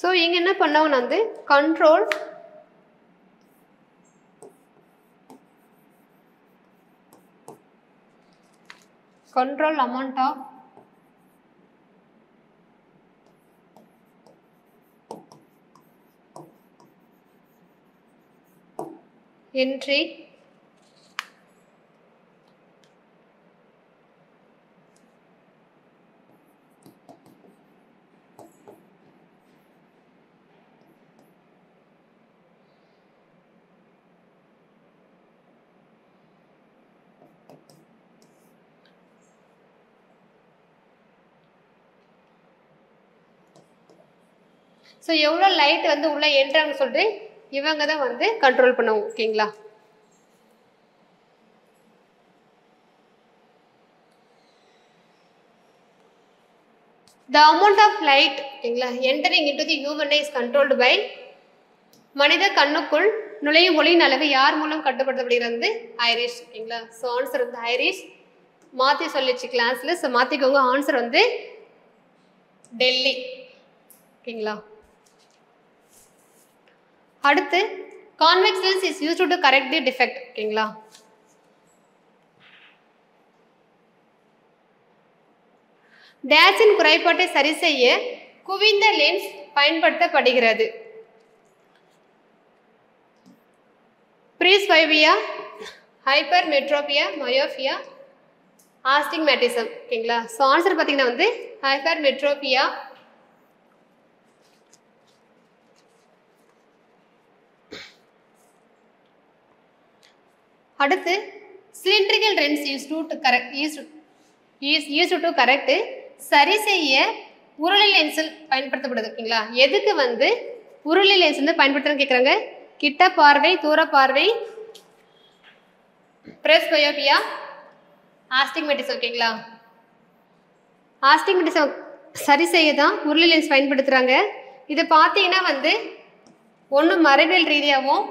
A: So இங்கே என்ன பண்ணவங்க வந்து control amount of entry so எவ்வளோ லைட் வந்து உள்ளே என்ட்ராங்கன்னு சொல்லிட்டு இவங்க தான் வந்து கண்ட்ரோல் பண்ணுவோம். ஓகேங்களா? The amount of light ஓகேங்களா entering into the human eye is controlled by மனித கண்ணுக்குள் நுழையும் ஒளியின் அளவு யார் மூலம் கட்டுப்படுத்தப்படுகிறது? ஐரிஷ். ஓகேங்களா? ஸோ ஆன்சர் வந்து ஐரிஷ். மாற்றி சொல்லிச்சு கிளாஸில். ஸோ மாற்றிக்கோங்க. ஆன்சர் வந்து டெல்லி. ஓகேங்களா? அடுத்து convex lens is used to correct the defect. ஓகேங்களா? டேஸின் குறைபாட்டை சரி செய்ய குவிந்த லென்ஸ் பயன்படுத்தப்படுகிறது. ப்ரீஸ்பைபியா, ஹைப்பர் மெட்ரோபியா, மயோபியா, ஆஸ்டிக்மேட்டிசம். ஓகேங்களா? ஸோ ஆன்சர் பார்த்தீங்கன்னா வந்து ஹைப்பர் மெட்ரோபியா. அடுத்து cylindrical lens used to correct சரி செய்ய உருளை லென்ஸில் பயன்படுத்தப்படுது. ஓகேங்களா? எதுக்கு வந்து உருளை லென்ஸ் வந்து பயன்படுத்துறதுன்னு கேட்குறாங்க. கிட்ட பார்வை, தூர பார்வை, பிரஸ்பயோபியா, ஆஸ்டிக்மேட்டிசம். ஓகேங்களா? ஆஸ்டிக்மேட்டிசம் சரி செய்ய தான் உருளை லென்ஸ் பயன்படுத்துகிறாங்க. இது பார்த்தீங்கன்னா வந்து ஒன்று மரபியல் ரீதியாகவும்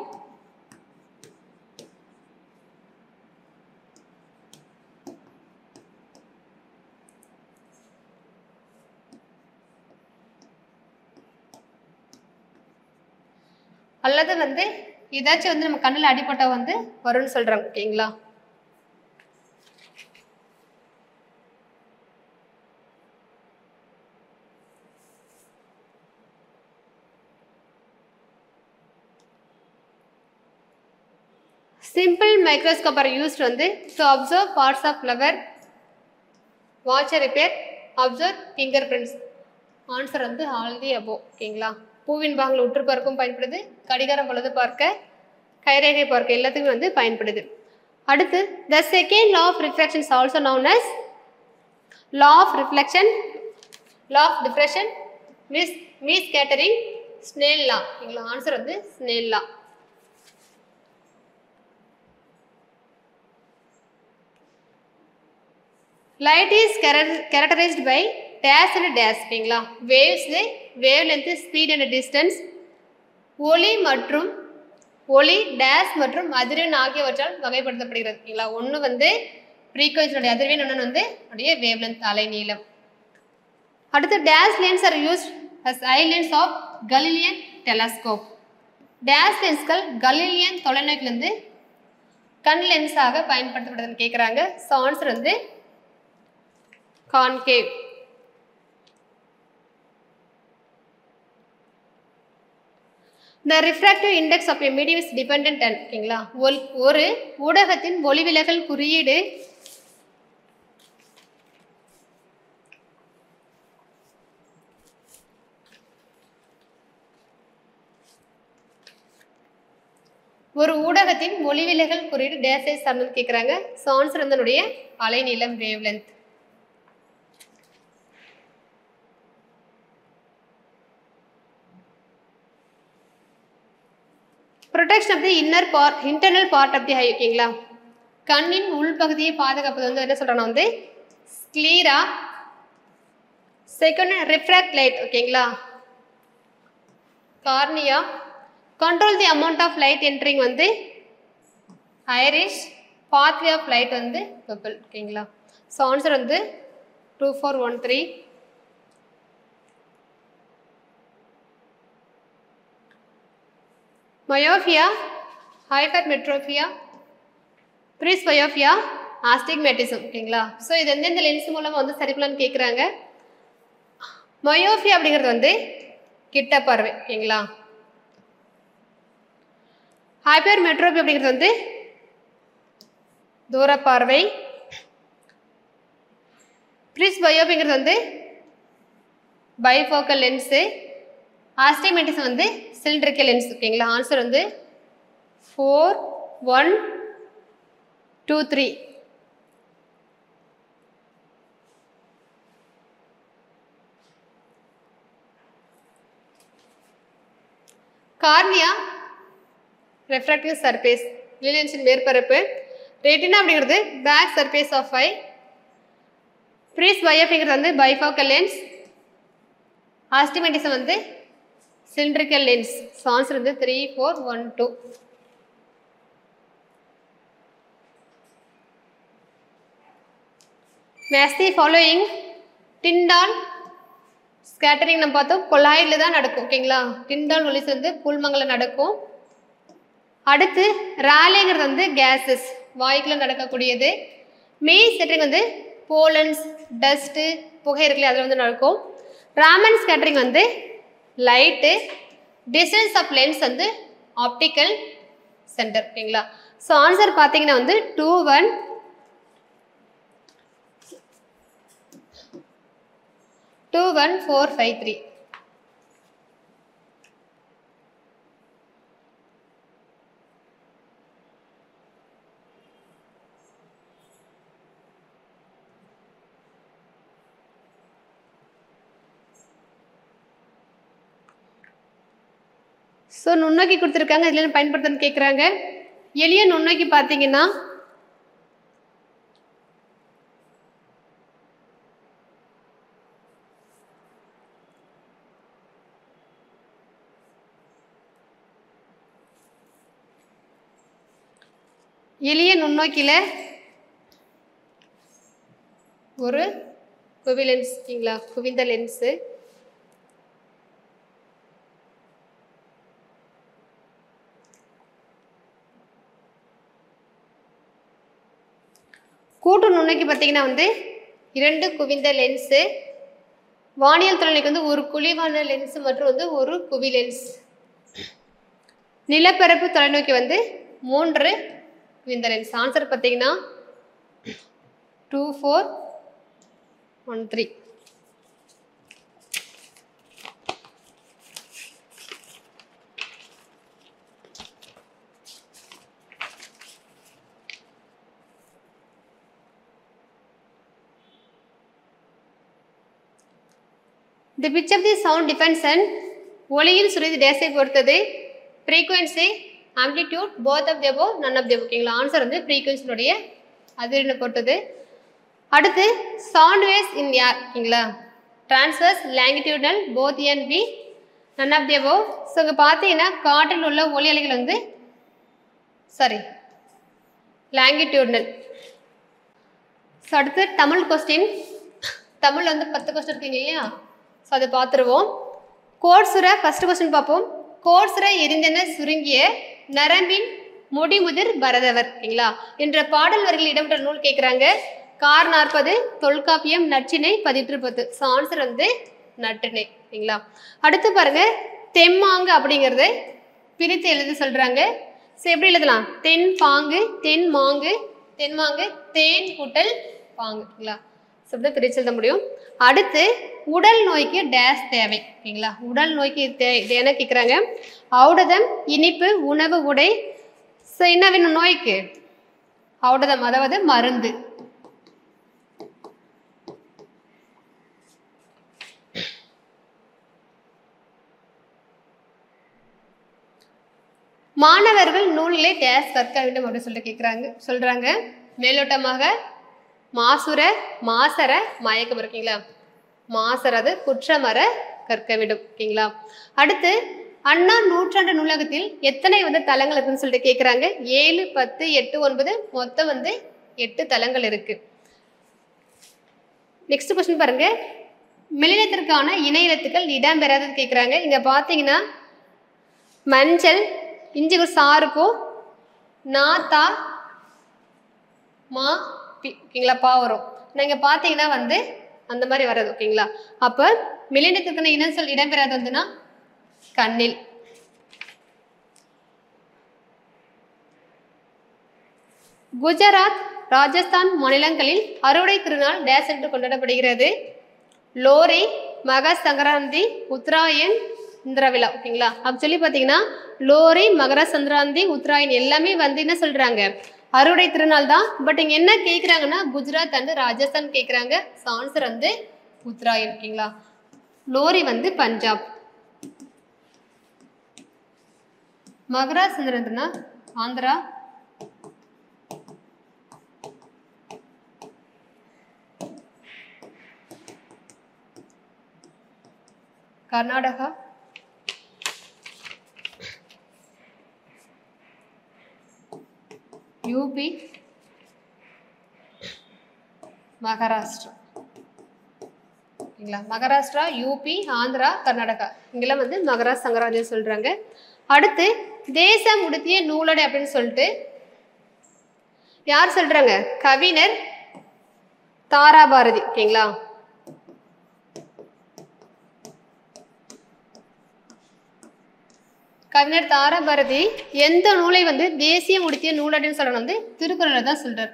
A: அல்லது வந்து ஏதாச்சும் வந்து நம்ம கண்ணில் அடிப்பட்டா வந்து வரும்னு சொல்கிறாங்க. ஓகேங்களா? சிம்பிள் மைக்ரோஸ்கோப் ஆர் யூஸ்ட் வந்து to observe parts of flower, watch repair, observe fingerprints. Answer வந்து ஆல் தி அபோவ். ஓகேங்களா? பூவின் பாகங்கள் உற்று பார்க்கவும் பயன்படுது, கடிகாரம் பொழுது பார்க்க, கைரேகை பார்க்க எல்லாத்துக்குமே வந்து பயன்படுது. அடுத்து the second law of refraction is also known as law of reflection, law of diffraction, Miss scattering, Snell law. ஓகேங்களா? ஆன்சர் வந்து Snell law. Light is characterized by dash and dash. ஓகேங்களா? waves, wave length, speed and distance. ஒளி மற்றும் ஒளி டேஸ் மற்றும் அதிர்வெண் ஆகியவற்றால் வகைப்படுத்தப்படுகிறது. ஓகேங்களா, ஒன்று வந்து ஃப்ரீக்வன்சியோடைய அதிர்வெண், இன்னொன்று வந்து உடைய வேவ்லென்த் அலைநீளம். அடுத்து these lens are used as eye lens of Galilean telescope. These லென்ஸ்கள் கலீலியன் தொலைநோக்கிலிருந்து கண் லென்ஸாக பயன்படுத்தப்படுதுன்னு கேட்குறாங்க. ஸோ ஆன்சர் வந்து concave. The refractive index of a medium is dependent on. ஓகேங்களா, ஒரு ஊடகத்தின் ஒளிவிலகல் குறியீடு டேஸை சார்ந்து கேட்குறாங்க. ஸோ ஆன்சர் வந்து என்னுடைய அலைநீளம் wavelength. Protection of the internal part of the eye. ஓகேங்களா, கண்ணின் உள்பகுதியை பாதுகாப்பது வந்து என்ன சொல்கிறாங்கன்னா வந்து ஸ்க்ளீரா. Second refract light. ஓகேங்களா, cornea. Control the amount of light entering வந்து ஐரிஷ். பாத்வே ஆஃப் லைட் வந்து பபிள். ஓகேங்களா, ஸோ ஆன்சர் வந்து 2413. Myopia, hypermetropia, presbyopia, astigmatism. ஓகேங்களா, ஸோ இது எந்தெந்த லென்ஸ் மூலமாக வந்து சரி பண்ணலான்னு கேட்குறாங்க. மயோபியா அப்படிங்கிறது வந்து கிட்ட பார்வை. ஓகேங்களா, ஹைப்பர்மெட்ரோபியா அப்படிங்கிறது வந்து தூர பார்வை. ப்ரிஸ்பயோபிங்கிறது வந்து பைஃபோக்கல் லென்ஸு. ஆஸ்டிக்மேட்டிசம் வந்து சிலிண்ட்ரிக்கல் லென்ஸ். ஓகேங்களா, ஆன்சர் வந்து 4123. கார்னியா ரெஃப்ராக்டிவ் சர்ஃபேஸ், லென்ஸின் மேற்பரப்பு. ரெட்டினா அப்படிங்கிறது பேக் சர்ஃபேஸ் ஆஃப் ஐ. ப்ரிஸ்பயோபிங்கிறது வந்து பைஃபோக்கல் லென்ஸ். ஆஸ்டிக்மேட்டிசம் வந்து சிலிண்ட்ரிக்கல் லென்ஸ். ஸோ ஆன்சர் வந்து 3412. Match the following. Tyndall scattering நம்ம பார்த்தோம், கொலாயில் தான் நடக்கும். ஓகேங்களா, டிண்டால் ஒளிஸ் வந்து புல்மங்கல நடக்கும். அடுத்து ராலேங்கிறது வந்து கேஸஸ், வாய்க்குள்ள நடக்கக்கூடியது. மீ செட்டரிங் வந்து போலன்ஸ், டஸ்ட்டு, புகை இருக்குல்ல, அதில் வந்து நடக்கும். ராமன் ஸ்கேட்டரிங் வந்து லைட்டு. டிஸ்டன்ஸ் ஆஃப் லென்ஸ் வந்து ஆப்டிக்கல் சென்டர். ஓகேங்களா, ஸோ ஆன்சர் பார்த்தீங்கன்னா வந்து 21453. ஸோ நுண்ணோக்கி கொடுத்துருக்காங்க, இதில் பயன்படுத்தணும்னு கேட்குறாங்க. எளிய நுண்ணோக்கி பார்த்தீங்கன்னா எளிய நுண்ணோக்கியில் ஒரு குவிலென்ஸ். ஓகேங்களா, குவிந்த லென்ஸு. கூட்டு நுண்ணோக்கி பார்த்தீங்கன்னா வந்து 2 குவிந்த லென்ஸு. வானியல் தொலைநோக்கி வந்து ஒரு குழிவான லென்ஸு மற்றும் வந்து ஒரு குவி லென்ஸ். நிலப்பரப்பு தொலைநோக்கி வந்து 3 குவிந்த லென்ஸ். ஆன்சர் பார்த்தீங்கன்னா 2413. The pitch of the sound depends on ஒலியின் சுருதி டேஸை பொறுத்தது. Frequency, amplitude, both of the above, none of the above. ஓகேங்களா, ஆன்சர் வந்து ஃப்ரீக்வன்சியோடைய அதிர்வெண்ணை பொறுத்தது. அடுத்து சவுண்ட் வேவ்ஸ் இன் ஏர். ஓகேங்களா, transverse, longitudinal, both and B, none of the above. ஸோ இங்கே பார்த்தீங்கன்னா காற்றில் உள்ள ஒலி அலைகள் வந்து சாரி லாங்கிடியூட்னல். ஸோ அடுத்து தமிழ் கொஸ்டின். தமிழ் வந்து 10 கொஸ்டின் இருக்குங்க இல்லையா? ஸோ அதை பார்த்துருவோம். கோட்சுர ஃபர்ஸ்ட் கொஸ்டின் பார்ப்போம். கோட்சுர எரிந்தென சுருங்கிய நரம்பின் முடிமுதிர் பரதவர் ஓகேங்களா என்ற பாடல் வரிகள் இடம்பெற்ற நூல் கேட்குறாங்க. Car 40, Tolkappiyam, Natrinai, 10. So answer வந்து நற்றிணை ஓகேங்களா. அடுத்து பாருங்க, தெம்மாங்கு அப்படிங்கிறது பிரித்து எழுத சொல்றாங்க. ஸோ எப்படி எழுதலாம்? தென் பாங்கு, தென் மாங்கு, தென்மாங்கு, தேன் கூட்டல் பாங்கு ஓகேங்களா. ஸோ இப்படி பிரித்து எழுத முடியும். அடுத்து உடல் நோய்க்கு டேஸ் தேவை ஓகேங்களா. உடல் நோய்க்கு இது என்ன கேட்குறாங்க? ஔடதம், இனிப்பு, உணவு, உடை. ஸோ என்ன வேணும் நோய்க்கு? ஔடதம் அதாவது மருந்து. மாணவர்கள் நூலிலே டேஸ் கற்க வேண்டும் அப்படின்னு சொல்லிட்டு சொல்றாங்க. மேலோட்டமாக மாசுர, மாசர, மயக்கம் இருக்கீங்களா. மாசரது குற்றமற கற்க வேண்டும் ஓகேங்களா. அடுத்து அண்ணா நூற்றாண்டு நூலகத்தில் எத்தனை வந்து தலங்கள் இருக்குன்னு சொல்லிட்டு கேட்குறாங்க. 7, 10, 8, 9 மொத்தம் வந்து 8 தலங்கள் இருக்கு. நெக்ஸ்ட் கொஸ்டின் பாருங்க, மெல்லினத்திற்கான இணை எழுத்துக்கள் இடம்பெறாதது கேட்குறாங்க. இங்க பார்த்தீங்கன்னா மஞ்சள், இஞ்சிக்கு சாருக்கும் நாத்தா மா பி ஓகேங்களா பா வரும். நீங்கள் பார்த்தீங்கன்னா வந்து அந்த மாதிரி வர்றது ஓகேங்களா. அப்போ மெல்லினத்திற்கான இனம் சொல் இடம்பெறாது வந்துன்னா கண்ணில். குஜராத், ராஜஸ்தான் மாநிலங்களில் அறுவடை திருநாள் டேஸ் என்று கொண்டாடப்படுகிறது. லோரி, மகர சங்கராந்தி, உத்தராயன், இந்திர விழா ஓகேங்களா. ஆக்சுவலி பார்த்தீங்கன்னா லோரி, மகர சங்கராந்தி, உத்தராயன் எல்லாமே வந்து என்ன சொல்றாங்க? அறுவடை திருநாள் தான். பட் இங்க என்ன கேட்குறாங்கன்னா குஜராத் அண்ட் ராஜஸ்தான் கேட்குறாங்க. ஆன்சர் வந்து உத்தராயன் ஓகேங்களா. லோரி வந்து பஞ்சாப். மகர சங்கராந்தினா ஆந்திரா. கர்நாடகா. யூபி, மகாராஷ்டிரா ஓகேங்களா. மகாராஷ்டிரா, யூபி, ஆந்திரா, கர்நாடகா இங்கெல்லாம் வந்து மகர சங்கராந்தி சொல்றாங்க. அடுத்து தேசம் உடுத்திய நூலடை அப்படின்னு சொல்லிட்டு யார் சொல்றாங்க? கவிஞர் தாராபாரதி ஓகேங்களா. கவிஞர் தாராபாரதி எந்த நூலை வந்து தேசியம் உடுத்திய நூலடின்னு சொல்றாங்க வந்து திருக்குறளை தான் சொல்றார்.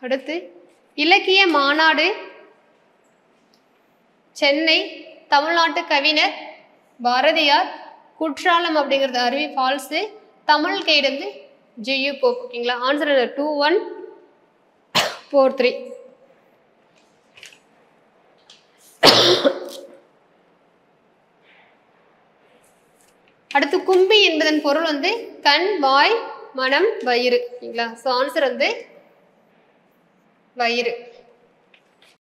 A: அடுத்து இலக்கிய மாநாடு, சென்னை, தமிழ்நாட்டு கவிஞர் பாரதியார், குற்றாலம் அப்படிங்கிறது அருவி ஃபால்ஸு, தமிழ் கைடு வந்து ஜியு போப் ஓகேங்களா. ஆன்சர் 2, 1, 4, 3. அடுத்து கும்பி என்பதன் பொருள் வந்து கண், வாய், மனம், வயிறு ஓகேங்களா. ஸோ ஆன்சர் வந்து வயிறு.